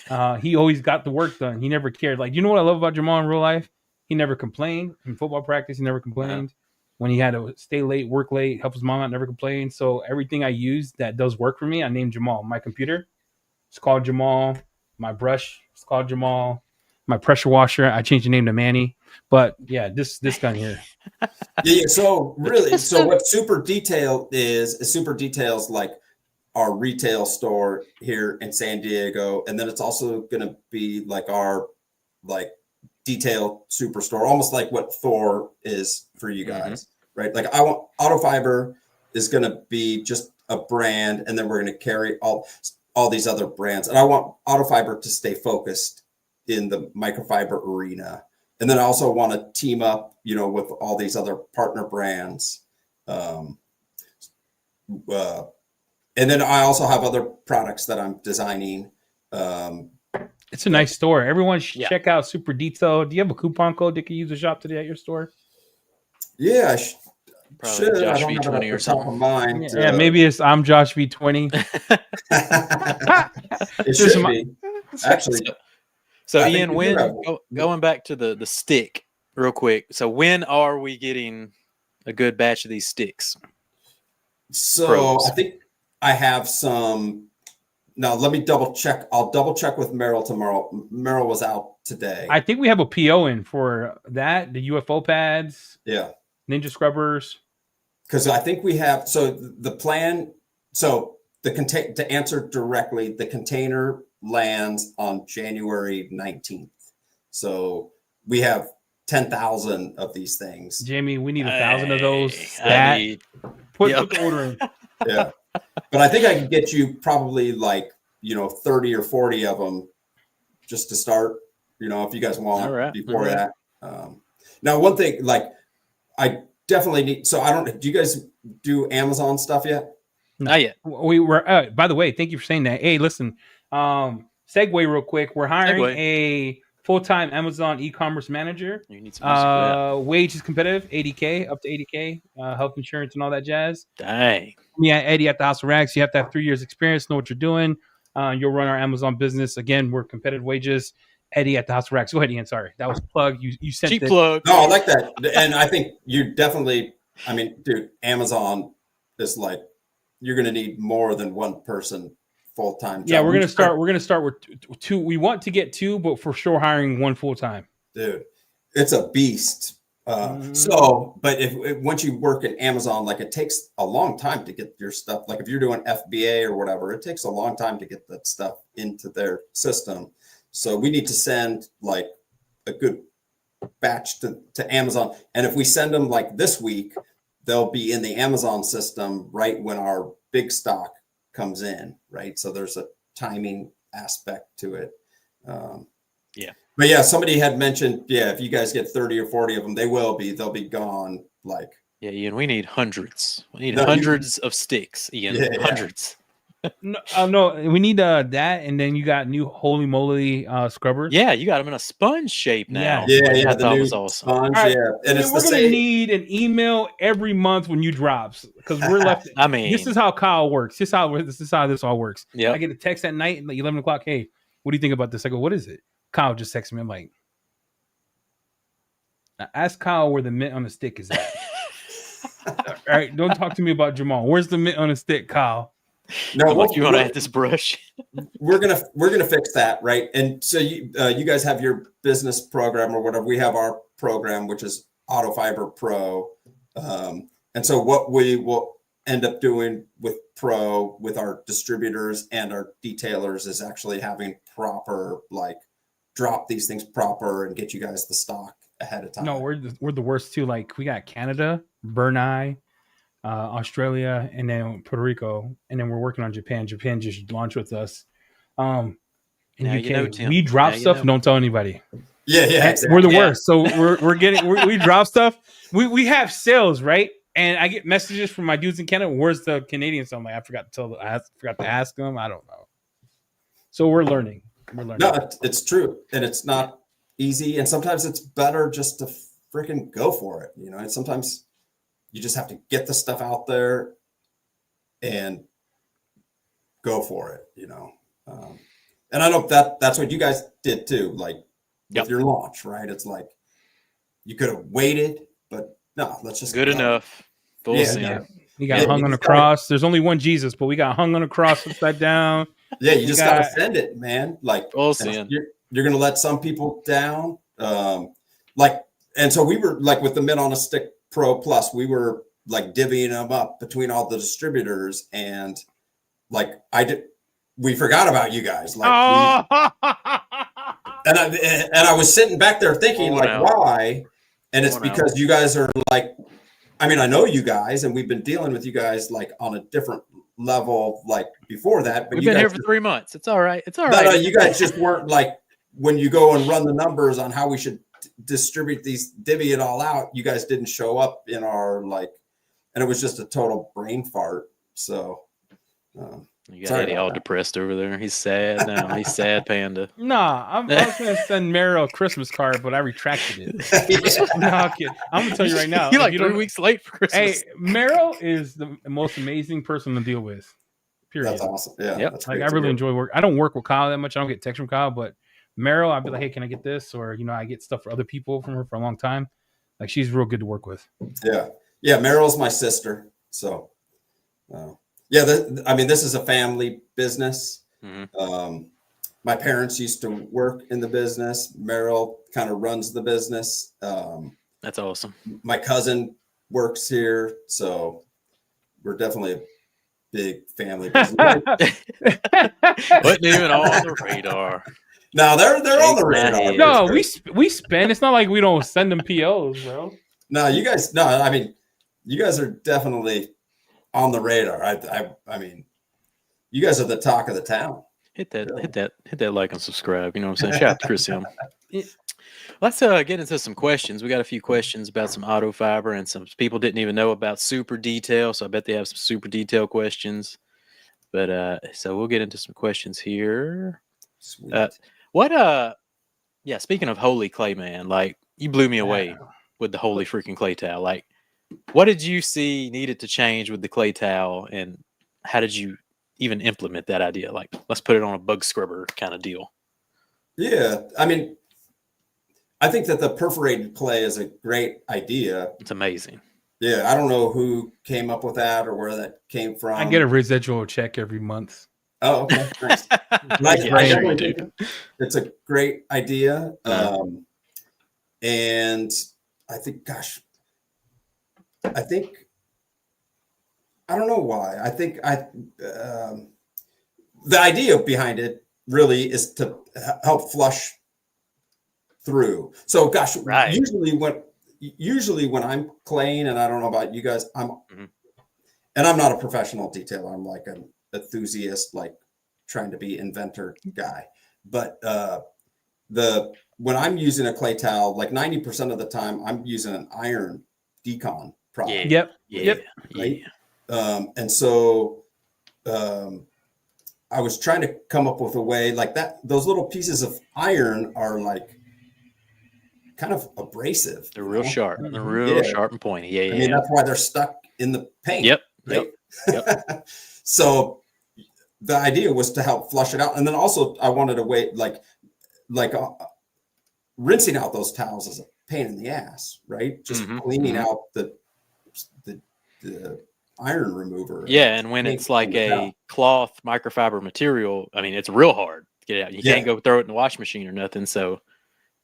guy. He always got the work done. He never cared. Like, you know what I love about Jamal in real life? He never complained in football practice. He never complained when he had to stay late, work late, help his mom out. Never complained. So everything I use that does work for me, I named Jamal. My computer, it's called Jamal. My brush, it's called Jamal. My pressure washer, I changed the name to Manny. But yeah, this gun here. Yeah. So really, so what Super Detail is Super Detail's like our retail store here in San Diego, and then it's also going to be like our like detail superstore, almost like what THOR is for you guys, right? Like I want Autofiber is going to be just a brand, and then we're going to carry all these other brands, and I want Autofiber to stay focused in the microfiber arena. And then I also want to team up, you know, with all these other partner brands. And then I also have other products that I'm designing. It's a nice store. Everyone should check out Super Detail. Do you have a coupon code that can use to shop today at your store? Yeah, probably Josh V20 or something. Yeah, maybe it's I'm Josh V20. It should be. Actually. So Ian, going back to the stick real quick. So when are we getting a good batch of these sticks? So Pros? I think I have some. Now let me double check. I'll double check with Merrill tomorrow. Merrill was out today. I think we have a PO in for that. The UFO pads. Yeah. Ninja scrubbers. Because I think we have. So the plan. So to answer directly, the container lands on January 19th. So we have 10,000 of these things. Jamie, we need 1,000 of those. Put the order in. Yeah. But I think I can get you probably like, 30 or 40 of them just to start, if you guys want before that. Now, one thing, like I definitely need, so do you guys do Amazon stuff yet? Not yet. We were, by the way, thank you for saying that. Hey, listen, segue real quick. We're hiring a full-time Amazon e-commerce manager. You need some music for that. Wage is competitive, 80K, up to 80K, health insurance and all that jazz. Dang. Yeah, Eddie at the House of Rags. You have to have 3 years experience, know what you're doing. You'll run our Amazon business. Again, we're competitive wages. Eddie at the House of Rags. Go ahead, Ian. Sorry. That was a plug. You sent cheap plug. No, I like that. And I think you definitely, dude, Amazon is like, you're going to need more than one person full-time job. Yeah, we're going to start with two. We want to get two, but for sure hiring one full-time. Dude, it's a beast. But once you work at Amazon, like it takes a long time to get your stuff. Like if you're doing FBA or whatever, it takes a long time to get that stuff into their system. So we need to send like a good batch to Amazon. And if we send them like this week, they'll be in the Amazon system right when our big stock comes in, right? So there's a timing aspect to it. But yeah, somebody had mentioned, if you guys get 30 or 40 of them, they'll be gone. Like, yeah, Ian, we need hundreds. We need hundreds of sticks, Ian. Hundreds. No, we need that, and then you got new holy moly scrubbers. Yeah, you got them in a sponge shape now. Yeah, I thought was awesome. Sponge, right. And we're gonna need an email every month when you drops because we're left. This is how Kyle works. This is how this all works. Yeah, I get a text at night, like 11 o'clock. Hey, what do you think about this? I go, what is it? Kyle just texted me. I'm like, ask Kyle where the mint on the stick is at. All right, don't talk to me about Jamal. Where's the mint on the stick, Kyle? No, you want to add this brush? we're gonna fix that, right? And so you guys have your business program or whatever. We have our program, which is Autofiber Pro. And so what we will end up doing with Pro, with our distributors and our detailers, is actually having proper drop these things proper and get you guys the stock ahead of time. No, we're the worst too. Like we got Canada, Brunei, Australia, and then Puerto Rico, and then we're working on Japan. Japan just launched with us. In UK, we drop stuff. Don't tell anybody. Yeah, exactly. We're the worst. So we drop stuff. We have sales, right? And I get messages from my dudes in Canada. Where's the Canadian? So I'm like, I forgot to ask them. I don't know. So we're learning. No, it's true, and it's not easy. And sometimes it's better just to freaking go for it. And sometimes you just have to get the stuff out there and go for it. And I know that's what you guys did too. Like with your launch, right? It's like you could have waited, but no, let's just good enough. Full sin. You got hung on a cross. There's only one Jesus, but we got hung on a cross upside down. Yeah, you just gotta send it, man. Like full sin. You're gonna let some people down. And so we were like with the Mint on a Stick Pro Plus, we were like divvying them up between all the distributors, and we forgot about you guys. And I was sitting back there thinking why? And it's because you guys are like, I know you guys, and we've been dealing with you guys like on a different level like before that. But we've been here for 3 months. It's all right. No, you guys just weren't like when you go and run the numbers on how we should distribute these, divvy it all out. You guys didn't show up in our and it was just a total brain fart. So you got Eddie all depressed over there. He's sad now. He's sad, Panda. Nah, I was going to send Meryl a Christmas card, but I retracted it. No, kidding. I'm going to tell you right now. You're like 3 weeks late for Christmas. Hey, Meryl is the most amazing person to deal with. Period. That's awesome. Yeah. Yep. That's I really enjoy work. I don't work with Kyle that much. I don't get texts from Kyle, but Meryl, I'd be like, hey, can I get this? Or, I get stuff for other people from her for a long time. Like, she's real good to work with. Yeah. Yeah. Meryl's my sister. So, this is a family business. Mm-hmm. My parents used to work in the business. Meryl kind of runs the business. That's awesome. My cousin works here. So we're definitely a big family business. Wasn't even on the radar. No, they're on the radar. No, we spend. It's not like we don't send them POs, bro. No, you guys. No, I mean, you guys are definitely on the radar. I mean, you guys are the talk of the town. Hit that like and subscribe. You know what I'm saying? Shout out to Chris Hill. Let's get into some questions. We got a few questions about some Autofiber, and some people didn't even know about super detail, so I bet they have some super detail questions. But so we'll get into some questions here. Sweet. Speaking of holy clay, man, like you blew me away with the holy freaking clay towel. Like, what did you see needed to change with the clay towel, and how did you even implement that idea? Like, let's put it on a bug scrubber kind of deal. Yeah, I mean, I think that the perforated clay is a great idea. It's amazing. Yeah, I don't know who came up with that or where that came from. I get a residual check every month. Oh, okay. Nice. It's a great idea. And I think, I don't know why. I think the idea behind it really is to help flush through. So usually when I'm claying, and I don't know about you guys, and I'm not a professional detailer. I'm like an enthusiast, like trying to be inventor guy. But when I'm using a clay towel, like 90% of the time, I'm using an iron decon product. Yep. Right. And so I was trying to come up with a way like that. Those little pieces of iron are like kind of abrasive. They're real sharp. They're real sharp and pointy. Yeah. I mean, that's why they're stuck in the paint. Yep. Right? Yep. So the idea was to help flush it out. And then also I wanted a way like rinsing out those towels is a pain in the ass, right? Just cleaning out the iron remover. Yeah, and when it's like a cloth microfiber material, I mean, it's real hard to get it out. You can't go throw it in the washing machine or nothing. So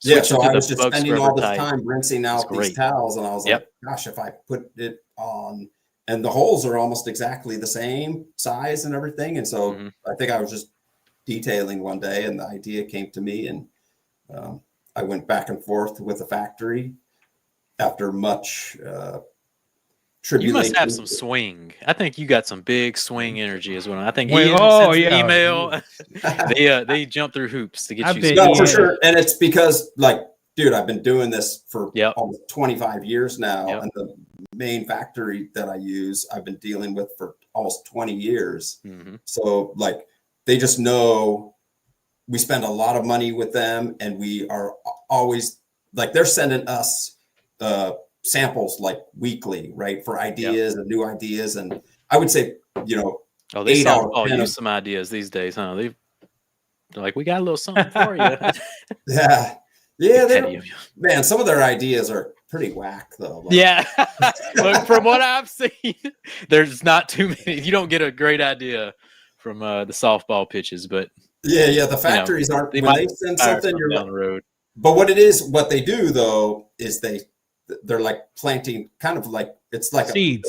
so I was just spending all this time rinsing out these towels, and I was like, gosh, if I put it on, and the holes are almost exactly the same size and everything. And so I think I was just detailing one day, and the idea came to me, and I went back and forth with the factory after much tribulation. You must have some swing. I think you got some big swing energy as well. I think email. They jump through hoops to get you. No, for sure. And it's because, like, dude, I've been doing this for almost 25 years now, and the main factory that I use, I've been dealing with for almost 20 years. So, like, they just know we spend a lot of money with them, and we are always like, they're sending us samples like weekly, right, for ideas and new ideas. And I would say, they use some ideas these days, huh? They're like, we got a little something for you. Man, some of their ideas are pretty whack though. Look, from what I've seen, there's not too many. You don't get a great idea from the softball pitches, but the factories aren't, when they send something, you're down the road. But what they do though is they're like planting, kind of like, it's like seed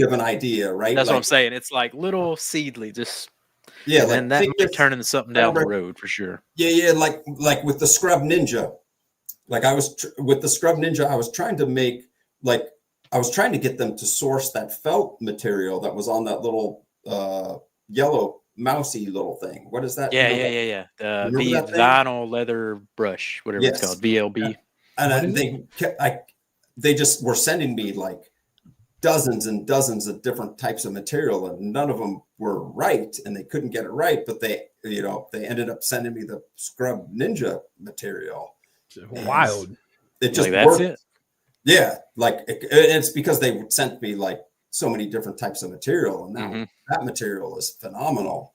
of an idea, right? That's what I'm saying. It's like little seedly, just and that might turn into something down the road for sure. Like with the Scrub Ninja, like with the Scrub Ninja, I was trying to get them to source that felt material that was on that little yellow mousy little thing. What is that? The vinyl leather brush, whatever it's called, VLB. And they just were sending me like dozens and dozens of different types of material, and none of them were right, and they couldn't get it right. But they ended up sending me the Scrub Ninja material. Wild. It just that's worked. it. Yeah, like it's because they sent me like so many different types of material, and now that material is phenomenal.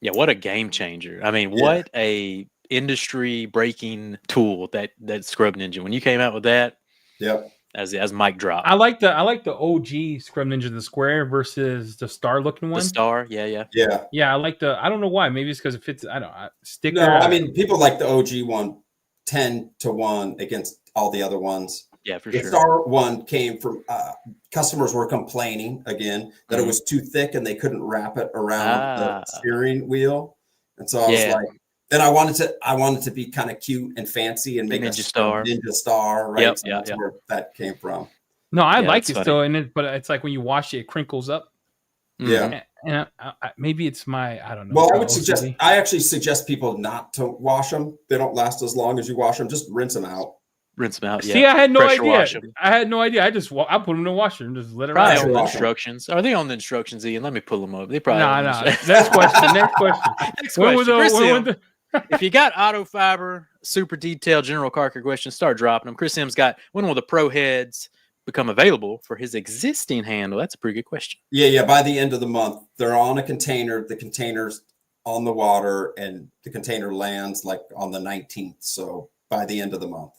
What a game changer! I mean, what a industry breaking tool that Scrub Ninja. When you came out with that, as Mike dropped. I like the OG Scrub Ninja, the square versus the star looking one. The star, yeah. I like I don't know why. Maybe it's because it fits. I don't know. Sticker. No, I mean, people like the OG one 10-1 against all the other ones. Yeah, for sure. The star one came from customers were complaining again that it was too thick and they couldn't wrap it around the steering wheel. And so I was like, And I wanted to be kind of cute and fancy and make Ninja a Star. Ninja Star, right? Yep, So yeah, that's where that came from. No, I Yeah, like that's it funny. still, but it's like when you wash it, it crinkles up. Yeah. And maybe it's I don't know. Well, I my would OCD. I actually suggest people not to wash them. They don't last as long as you wash them. Just rinse them out. Rinse them out. Yeah. See, I had no Pressure idea. wash 'em. I had no idea. I put them in the washer and just let it Probably ride. on the wash 'em. instructions. Are they on the instructions, Ian? Let me pull them up. They probably. Nah. Next question. Next question. Next When question. was Chris when M, if you got Autofiber, super detailed general car care questions, start dropping them. Chris M's got when will the Pro heads become available for his existing handle? That's a pretty good question. Yeah. By the end of the month, they're on a container. The container's on the water, and the container lands like on the 19th. So by the end of the month.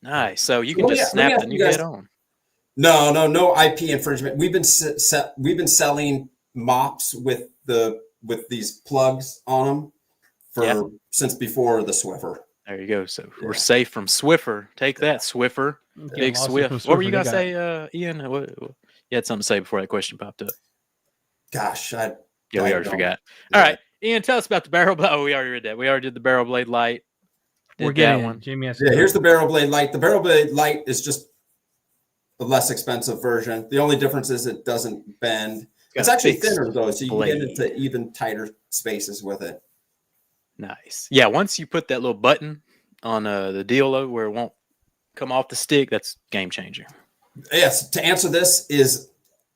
Nice. So you can just snap the new head on. No IP infringement. We've been selling mops with these plugs on them since before the Swiffer. There you go. So we're safe from Swiffer. Take that, Swiffer. Big Swift. What were you gonna say, Ian? You had something to say before that question popped up. Gosh, we already forgot. Yeah. All right, Ian, tell us about the barrel blade. Oh, we already read that. We already did the barrel blade light. We're getting one. Jamie has here's the barrel blade light. The barrel blade light is just a less expensive version. The only difference is it doesn't bend. It's actually thinner though, so you can get into even tighter spaces with it. Nice. Yeah, once you put that little button on the deal where it won't come off the stick, that's game changer. Yes. To answer this is,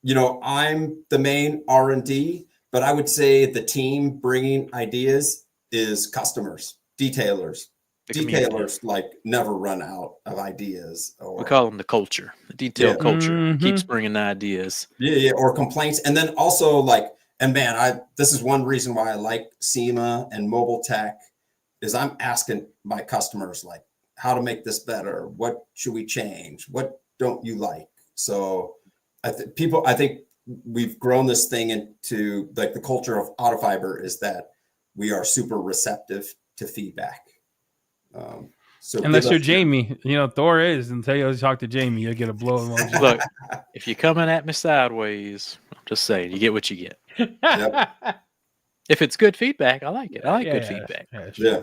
I'm the main R&D, but I would say the team bringing ideas is customers, detailers. Detailers never run out of ideas. We call them the culture. The detail culture keeps bringing the ideas. Yeah, or complaints, and then also this is one reason why I like SEMA and Mobile Tech is I'm asking my customers how to make this better. What should we change? What don't you like? So I think we've grown this thing into the culture of Autofiber is that we are super receptive to feedback. So unless you're Jamie, THOR is until you talk to Jamie, you'll get a blow emoji. Look, if you're coming at me sideways, I'm just saying, you get what you get. Yep. If it's good feedback, I like it. I like good feedback. Yeah.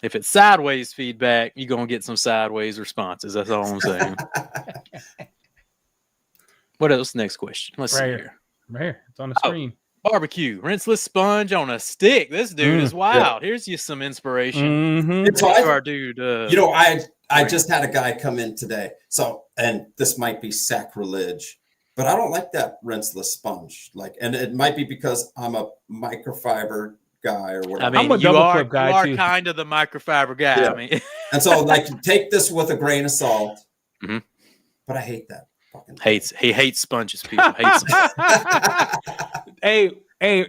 If it's sideways feedback, you're gonna get some sideways responses. That's all I'm saying. What else? Next question. Let's see here. Right here. It's on the screen. Barbecue, rinseless sponge on a stick. This dude is wild. Yeah. Here's you some inspiration. So our dude. I just had a guy come in today. So, and this might be sacrilege, but I don't like that rinseless sponge. And it might be because I'm a microfiber guy or whatever. I mean, I'm a double clip guy you are too. kind of the microfiber guy. Yeah. I mean, and so take this with a grain of salt. But I hate that. He hates sponges. People hates them. Hey,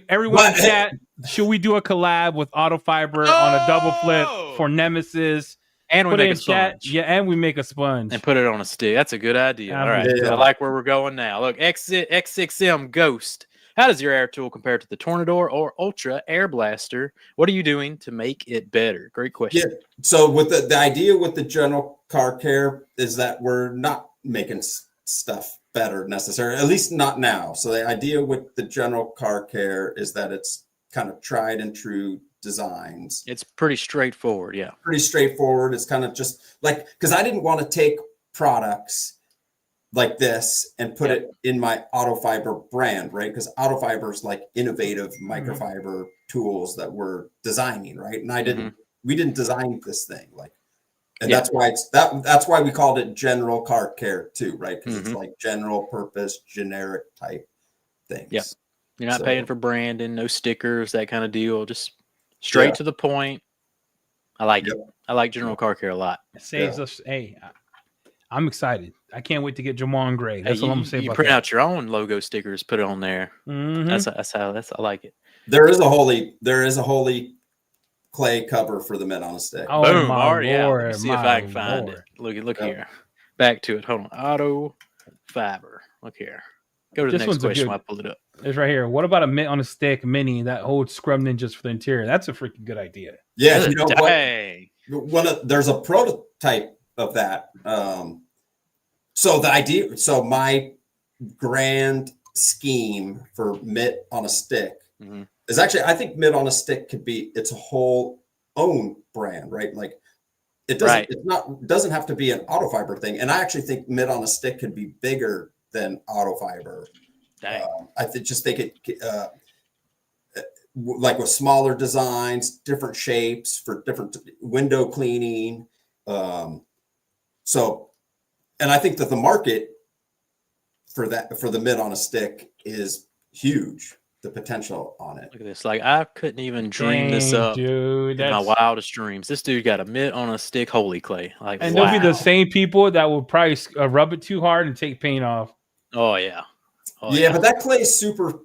everyone in chat, should we do a collab with Autofiber on a double flip for Nemesis? And we make a sponge. Yeah, and we make a sponge. And put it on a stick. That's a good idea. All right. Yeah. I like where we're going now. Look, X6M Ghost. How does your air tool compare to the Tornador or Ultra Air Blaster? What are you doing to make it better? Great question. Yeah. So with the idea with the general car care is that we're not making stuff better necessarily, at least not now. So the idea with the general car care is that it's kind of tried and true designs. It's pretty straightforward. Yeah. Pretty straightforward. It's kind of just because I didn't want to take products like this and put it in my Autofiber brand, right? Because Autofiber is innovative microfiber tools that we're designing, right? And we didn't design this thing and that's why that's why we called it general car care too, right? Because it's general purpose, generic type things. Yeah. You're not paying for branding, no stickers, that kind of deal. Just straight to the point. I like it. I like general car care a lot. It saves us. Hey, I'm excited. I can't wait to get Jamon Gray. That's what I'm gonna say. You print out your own logo stickers, put it on there. I like it. There is a holy clay cover for the Mitt on a stick. Oh, boom! my Already Lord, out. Let me see if I can find it. Look here. Back to it. Hold on. Autofiber. Look here. Go to the next question. I pull it up. It's right here. What about a Mitt on a stick mini that holds scrub ninjas for the interior? That's a freaking good idea. Yeah, there's a prototype of that. So the idea. So my grand scheme for Mitt on a stick is actually, I think Mitt on a stick could be, it's a whole own brand, right? Like it doesn't, Right. doesn't have to be an Autofiber thing. And I actually think Mitt on a Stick could be bigger than Autofiber. I just think it, like with smaller designs, different shapes for different window cleaning. So, and I think that the market for the Mitt on a Stick is huge. The potential on it. Look at this. Like I couldn't even dream this up, dude. in my wildest dreams. This dude got a Mitt on a Stick, holy clay. Like, and they'll be the same people that will probably rub it too hard and take paint off. Oh yeah. Yeah, but that clay is super.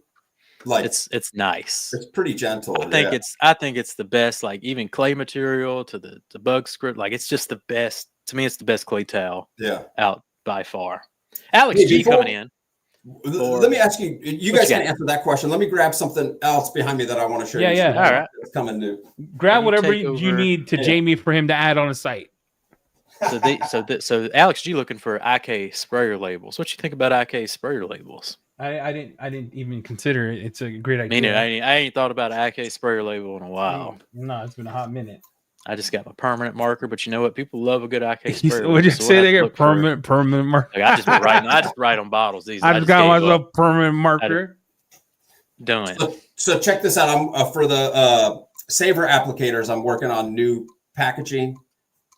Like it's nice. It's pretty gentle. I think it's the best. Like even clay material to the bug script. Like it's just the best. To me, it's the best clay towel. Yeah. Out by far. Alex G coming in. Let me ask you. You guys can answer that question. Let me grab something else behind me that I want to show you. Yeah. All right. It's coming new. Grab whatever you need to Jamie for him to add on the site. So Alex G looking for IK sprayer labels. What you think about IK sprayer labels? I didn't even consider it. It's a great idea. I ain't thought about an IK sprayer label in a while. No, it's been a hot minute. I just got my permanent marker, but you know what? People love a good IK sprayer label. Would you say they get permanent marker? Like I just write on bottles. These I just got myself permanent marker. Done. So check this out. I'm for the Saver applicators. I'm working on new packaging.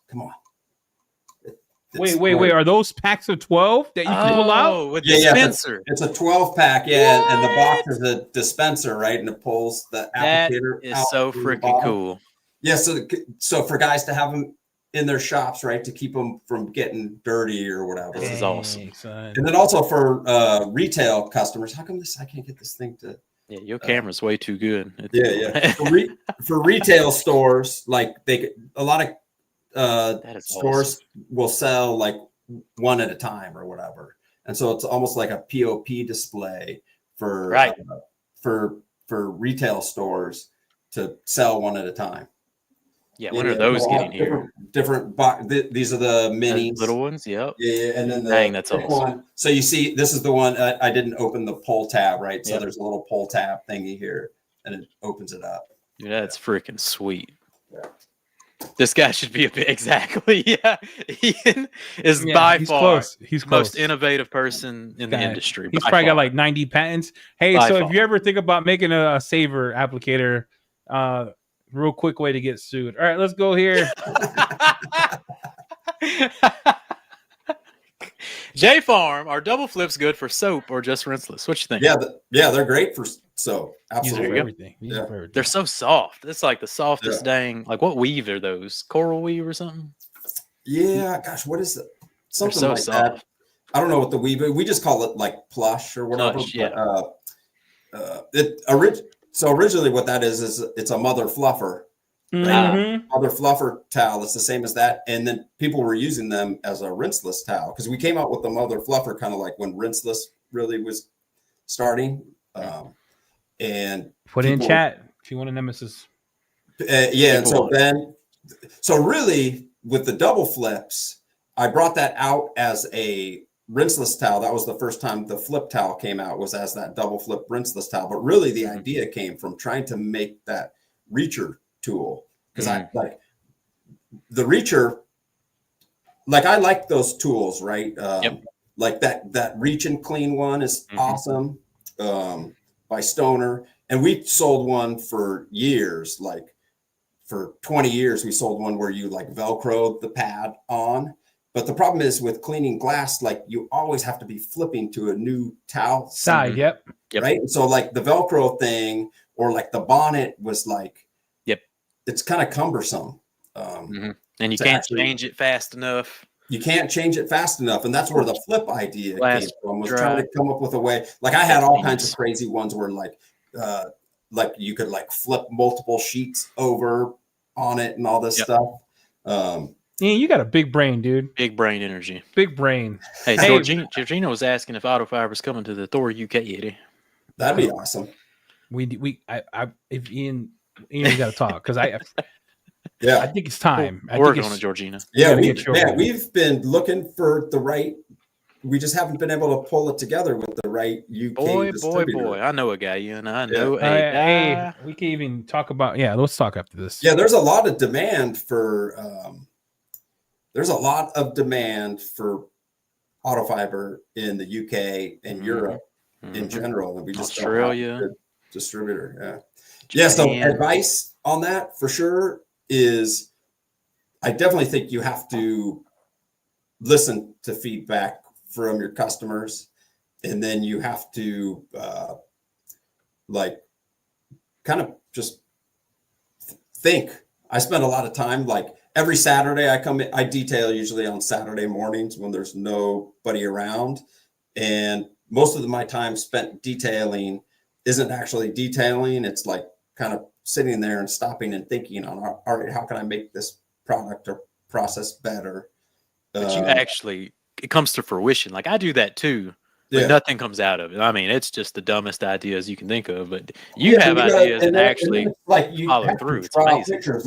Come on. Wait. Are those packs of 12 that you can pull out? With dispenser. It's a 12 pack, and the box is a dispenser, right? And it pulls the applicator. That is so freaking cool. Yeah, so for guys to have them in their shops, right, to keep them from getting dirty or whatever. This is awesome. And then also for retail customers, how come I can't get this thing to? Yeah, your camera's way too good. For retail stores, like a lot of stores will sell like one at a time or whatever, and so it's almost like a POP display for retail stores to sell one at a time. Yeah, when are those getting here? Different these are the minis, little ones. Yep. Yeah, and then that's awesome. One. So you see, this is the one I didn't open the pull tab, right? So there's a little pull tab thingy here, and it opens it up. Yeah, that's freaking sweet. Yeah. This guy should be exactly. Yeah, Ian is by far he's most innovative person in the industry. He's probably got like 90 patents. Hey, if you ever think about making a Saver applicator, real quick way to get sued. All right, let's go here. J Farm, are double flips good for soap or just rinseless? What you think? Yeah, they're great for soap. Absolutely. Everything. They're so soft. It's like the softest dang. Like what weave are those? Coral weave or something? Yeah, gosh, what is it? Something so like soft. that. I don't know what the weave. We just call it like plush or whatever. Plush, yeah. So originally, what that is it's a mother fluffer. Mm-hmm. Mother fluffer towel. It's the same as that, and then people were using them as a rinseless towel because we came out with the mother fluffer kind of like when rinseless really was starting. And put in chat if you want a nemesis. And so really with the double flips, I brought that out as a rinseless towel. That was the first time the flip towel came out, was as that double flip rinseless towel. But really the idea came from trying to make that reacher tool, because I like the reacher. Like I like those tools, right? Like that reach and clean one is awesome. By Stoner, and we sold one for years. Like for 20 years, we sold one where you like Velcroed the pad on. But the problem is with cleaning glass, like you always have to be flipping to a new towel side. Yep. Right. And so like the Velcro thing or like the bonnet was like, it's kind of cumbersome. And you can't change it fast enough. You can't change it fast enough. And that's where the flip idea came from, was trying to come up with a way. Like I had all kinds of crazy ones where like you could like flip multiple sheets over on it and all this stuff. Yeah, you got a big brain, dude. Big brain energy. Big brain. Hey, Georgina was asking if Autofiber's coming to the THOR UK, Eddie. That'd be awesome. If Ian got to talk, because I think it's time. We're going to Georgina. Yeah, we've been looking for the right we just haven't been able to pull it together with the right UK distributor. Boy, I know a guy, and I know a guy. Hey, we can even talk about let's talk after this. Yeah, there's a lot of demand for Autofiber in the UK and Europe in general, and we just Australia don't have a good distributor. Yeah. So advice on that for sure is, I definitely think you have to listen to feedback from your customers, and then you have to kind of just think. I spend a lot of time, like every Saturday I detail usually on Saturday mornings when there's nobody around. And most of my time spent detailing isn't actually detailing. It's like kind of sitting there and stopping and thinking on, all right, how can I make this product or process better? But you actually, it comes to fruition. Like I do that too, but nothing comes out of it. I mean, it's just the dumbest ideas you can think of, but you have ideas and actually follow through. It's amazing. Pictures,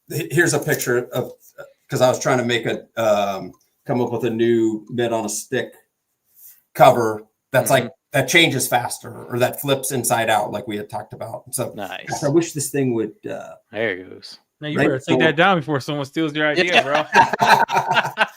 here's a picture of, because I was trying to make come up with a new Mitt on a stick cover that's that changes faster, or that flips inside out, like we had talked about. So nice. I wish this thing would. There it goes. Now you better take that down before someone steals your idea, bro.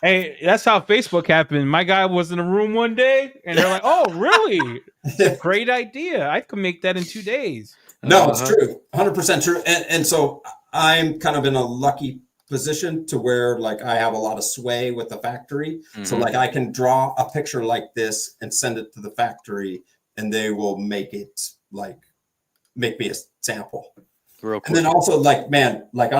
Hey, that's how Facebook happened. My guy was in a room one day, and they're like, "Oh, really? It's a great idea. I could make that in 2 days." No, it's true, 100% true. And so I'm kind of in a lucky position to where like I have a lot of sway with the factory. So like I can draw a picture like this and send it to the factory, and they will make me a sample. Real quick. And then also like, man, like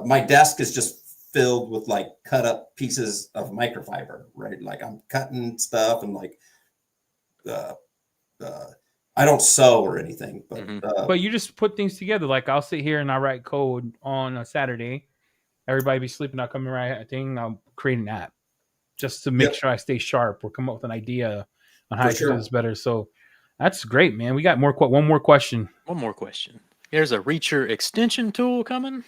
my desk is just filled with like cut up pieces of microfiber, right? Like I'm cutting stuff and like, I don't sew or anything, but you just put things together. Like I'll sit here and I write code on a Saturday. Everybody be sleeping. I'll come and write a thing. I'll create an app just to make sure I stay sharp or come up with an idea on how to do this better. So that's great, man. We got one more question. One more question. There's a Reacher extension tool coming.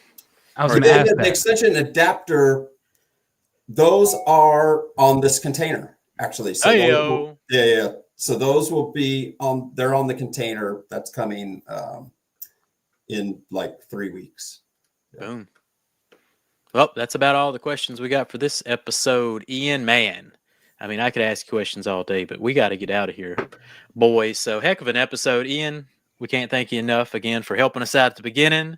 I was going to ask that. The extension adapter, those are on this container, actually. So So those will be they're on the container that's coming in like 3 weeks. Boom. Well, that's about all the questions we got for this episode. Ian, man, I mean, I could ask you questions all day, but we got to get out of here, boys. So heck of an episode, Ian. We can't thank you enough again for helping us out at the beginning.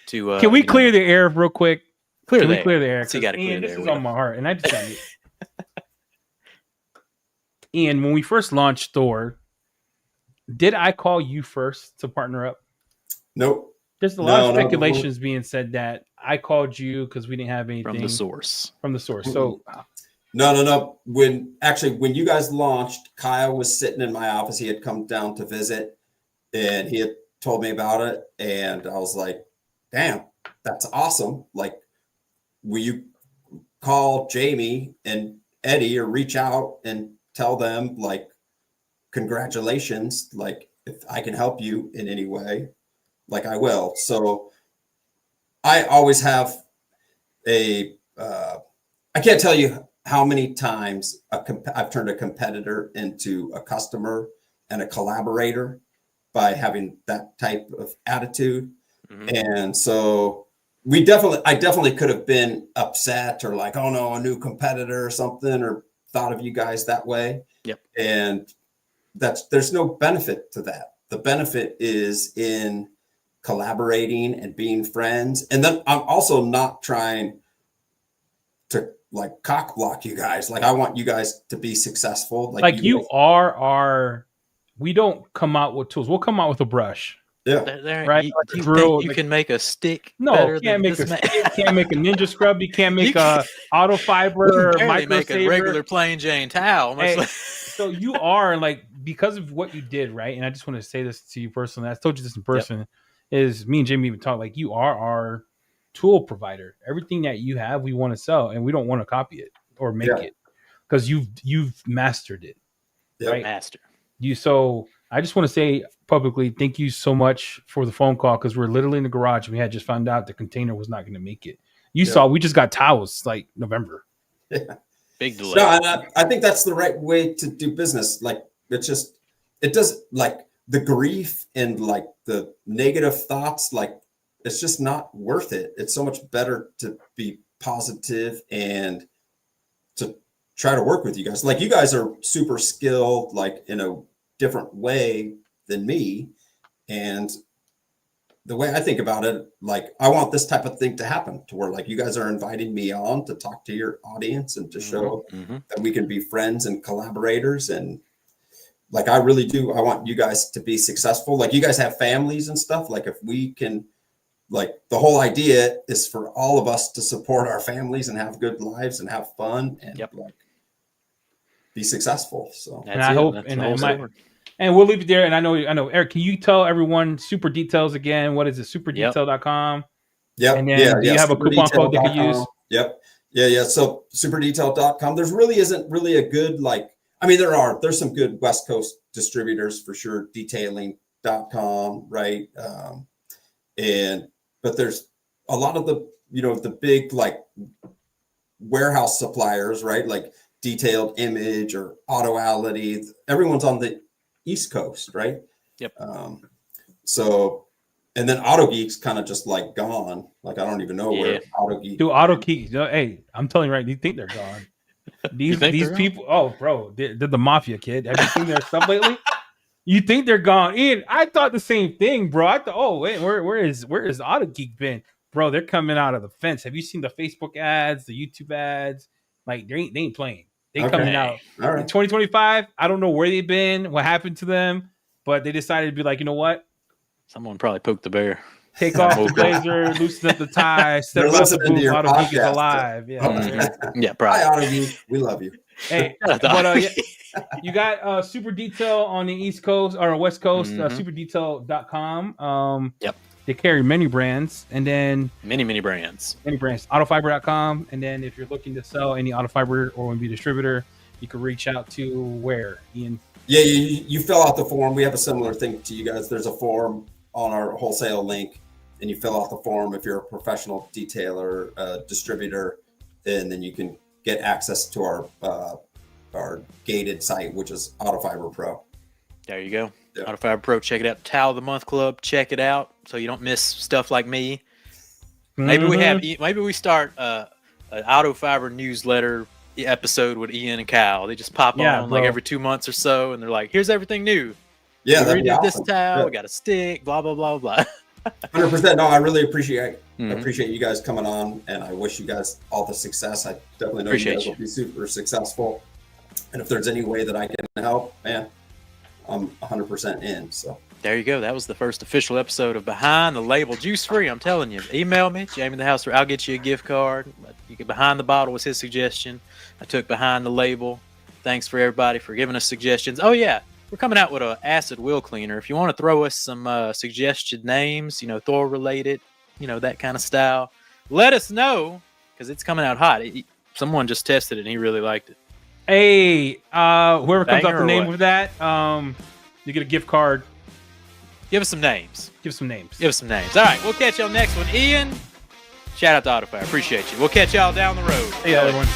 Can we clear the air real quick? Clear the air. So you got to clear the air. This is on my heart, and I just got it. Ian, when we first launched THOR, did I call you first to partner up? Nope. There's a lot of speculations being said that I called you because we didn't have anything from the source. So no. When you guys launched, Kyle was sitting in my office. He had come down to visit, and he had told me about it, and I was like, "Damn, that's awesome! Like, will you call Jamie and Eddie or reach out and tell them like, congratulations, like if I can help you in any way, like I will." So I always have I can't tell you how many times I've turned a competitor into a customer and a collaborator by having that type of attitude. And so I definitely could have been upset or like, oh no, a new competitor or something, or thought of you guys that way. Yep. And there's no benefit to that. The benefit is in collaborating and being friends. And then I'm also not trying to like cock block you guys. Like I want you guys to be successful. Like you are we don't come out with tools. We'll come out with a brush. Yeah. Right. You think you can make a stick? No, can't make a stick. Can't make a ninja scrub. You can't make a Autofiber. Barely make a regular plain Jane towel. Hey, so you are like, because of what you did, right? And I just want to say this to you personally. I told you this in person. Is me and Jamie even talk like you are our tool provider. Everything that you have, we want to sell, and we don't want to copy it or make it because you've mastered it. Right? Master. So I just want to say publicly, thank you so much for the phone call, because we're literally in the garage. And we had just found out the container was not going to make it. You saw, we just got towels like November. Yeah. Big delay. No, I think that's the right way to do business. Like it does like the grief and like the negative thoughts, like it's just not worth it. It's so much better to be positive and to try to work with you guys. Like you guys are super skilled, like in a different way than me. And the way I think about it, like I want this type of thing to happen to where like you guys are inviting me on to talk to your audience and to show that we can be friends and collaborators. And like, I really do. I want you guys to be successful. Like you guys have families and stuff. Like if we can, like the whole idea is for all of us to support our families and have good lives and have fun and like be successful. So and I hope, and we'll leave it there. And I know, Eric, can you tell everyone super details again? What is it? Superdetail.com. Yep. And then do you have a coupon code they can use? Yep. Yeah. So superdetail.com. There really isn't really a good, like, I mean, there's some good West Coast distributors for sure. Detailing.com. Right. But there's a lot of the big like warehouse suppliers, right? Like Detailed Image or Autoality. Everyone's on the East Coast, right? Yep. So, and then Auto Geek's kind of just like gone. Like I don't even know where Auto Geek. Dude, Auto Geek. Hey, I'm telling you right. You think they're gone? These people. Gone? Oh, bro, they're the mafia, kid. Have you seen their stuff lately? You think they're gone? Ian, I thought the same thing, bro. I thought, oh wait, where is Auto Geek been, bro? They're coming out of the fence. Have you seen the Facebook ads, the YouTube ads? Like they ain't playing. They coming out in 2025. I don't know where they've been, what happened to them, but they decided to be like, you know what? Someone probably poked the bear. Take off the blazer, looson up the tie, step out the booth. Auto Geek is alive. Yeah, probably. Hi, Auto Geek. We love you. Hey, but you got Super Detail on the East Coast or West Coast, superdetail.com. Yep. They carry many brands, and then many brands. Autofiber.com. And then if you're looking to sell any Autofiber or want to be a distributor, you can reach out to where, Ian? Yeah, you fill out the form. We have a similar thing to you guys. There's a form on our wholesale link, and you fill out the form if you're a professional detailer, distributor, and then you can get access to our gated site, which is Autofiber Pro. There you go. Yeah. Autofiber Pro. Check it out. Towel of the Month Club. Check it out so you don't miss stuff like me. Maybe we start an Autofiber newsletter episode with Ian and Kyle. They just pop on like every 2 months or so, and they're like, "Here's everything new. Yeah, we redid this towel. We got a stick. Blah blah blah blah." 100%. No, I really appreciate you guys coming on, and I wish you guys all the success. I definitely know you guys will be super successful. And if there's any way that I can help, man, I'm 100% in. So there you go. That was the first official episode of Behind the Label Juice Free. I'm telling you, email me, Jamie the House. I'll get you a gift card. You get Behind the Bottle was his suggestion. I took Behind the Label. Thanks for everybody for giving us suggestions. Oh yeah, we're coming out with an acid wheel cleaner. If you want to throw us some suggested names, THOR related, that kind of style, let us know because it's coming out hot. Someone just tested it and he really liked it. Hey, whoever comes up with the name of that, you get a gift card. Give us some names. Give us some names. All right, we'll catch y'all next one. Ian, shout out to Autofiber. Appreciate you. We'll catch y'all down the road. Hey, everyone.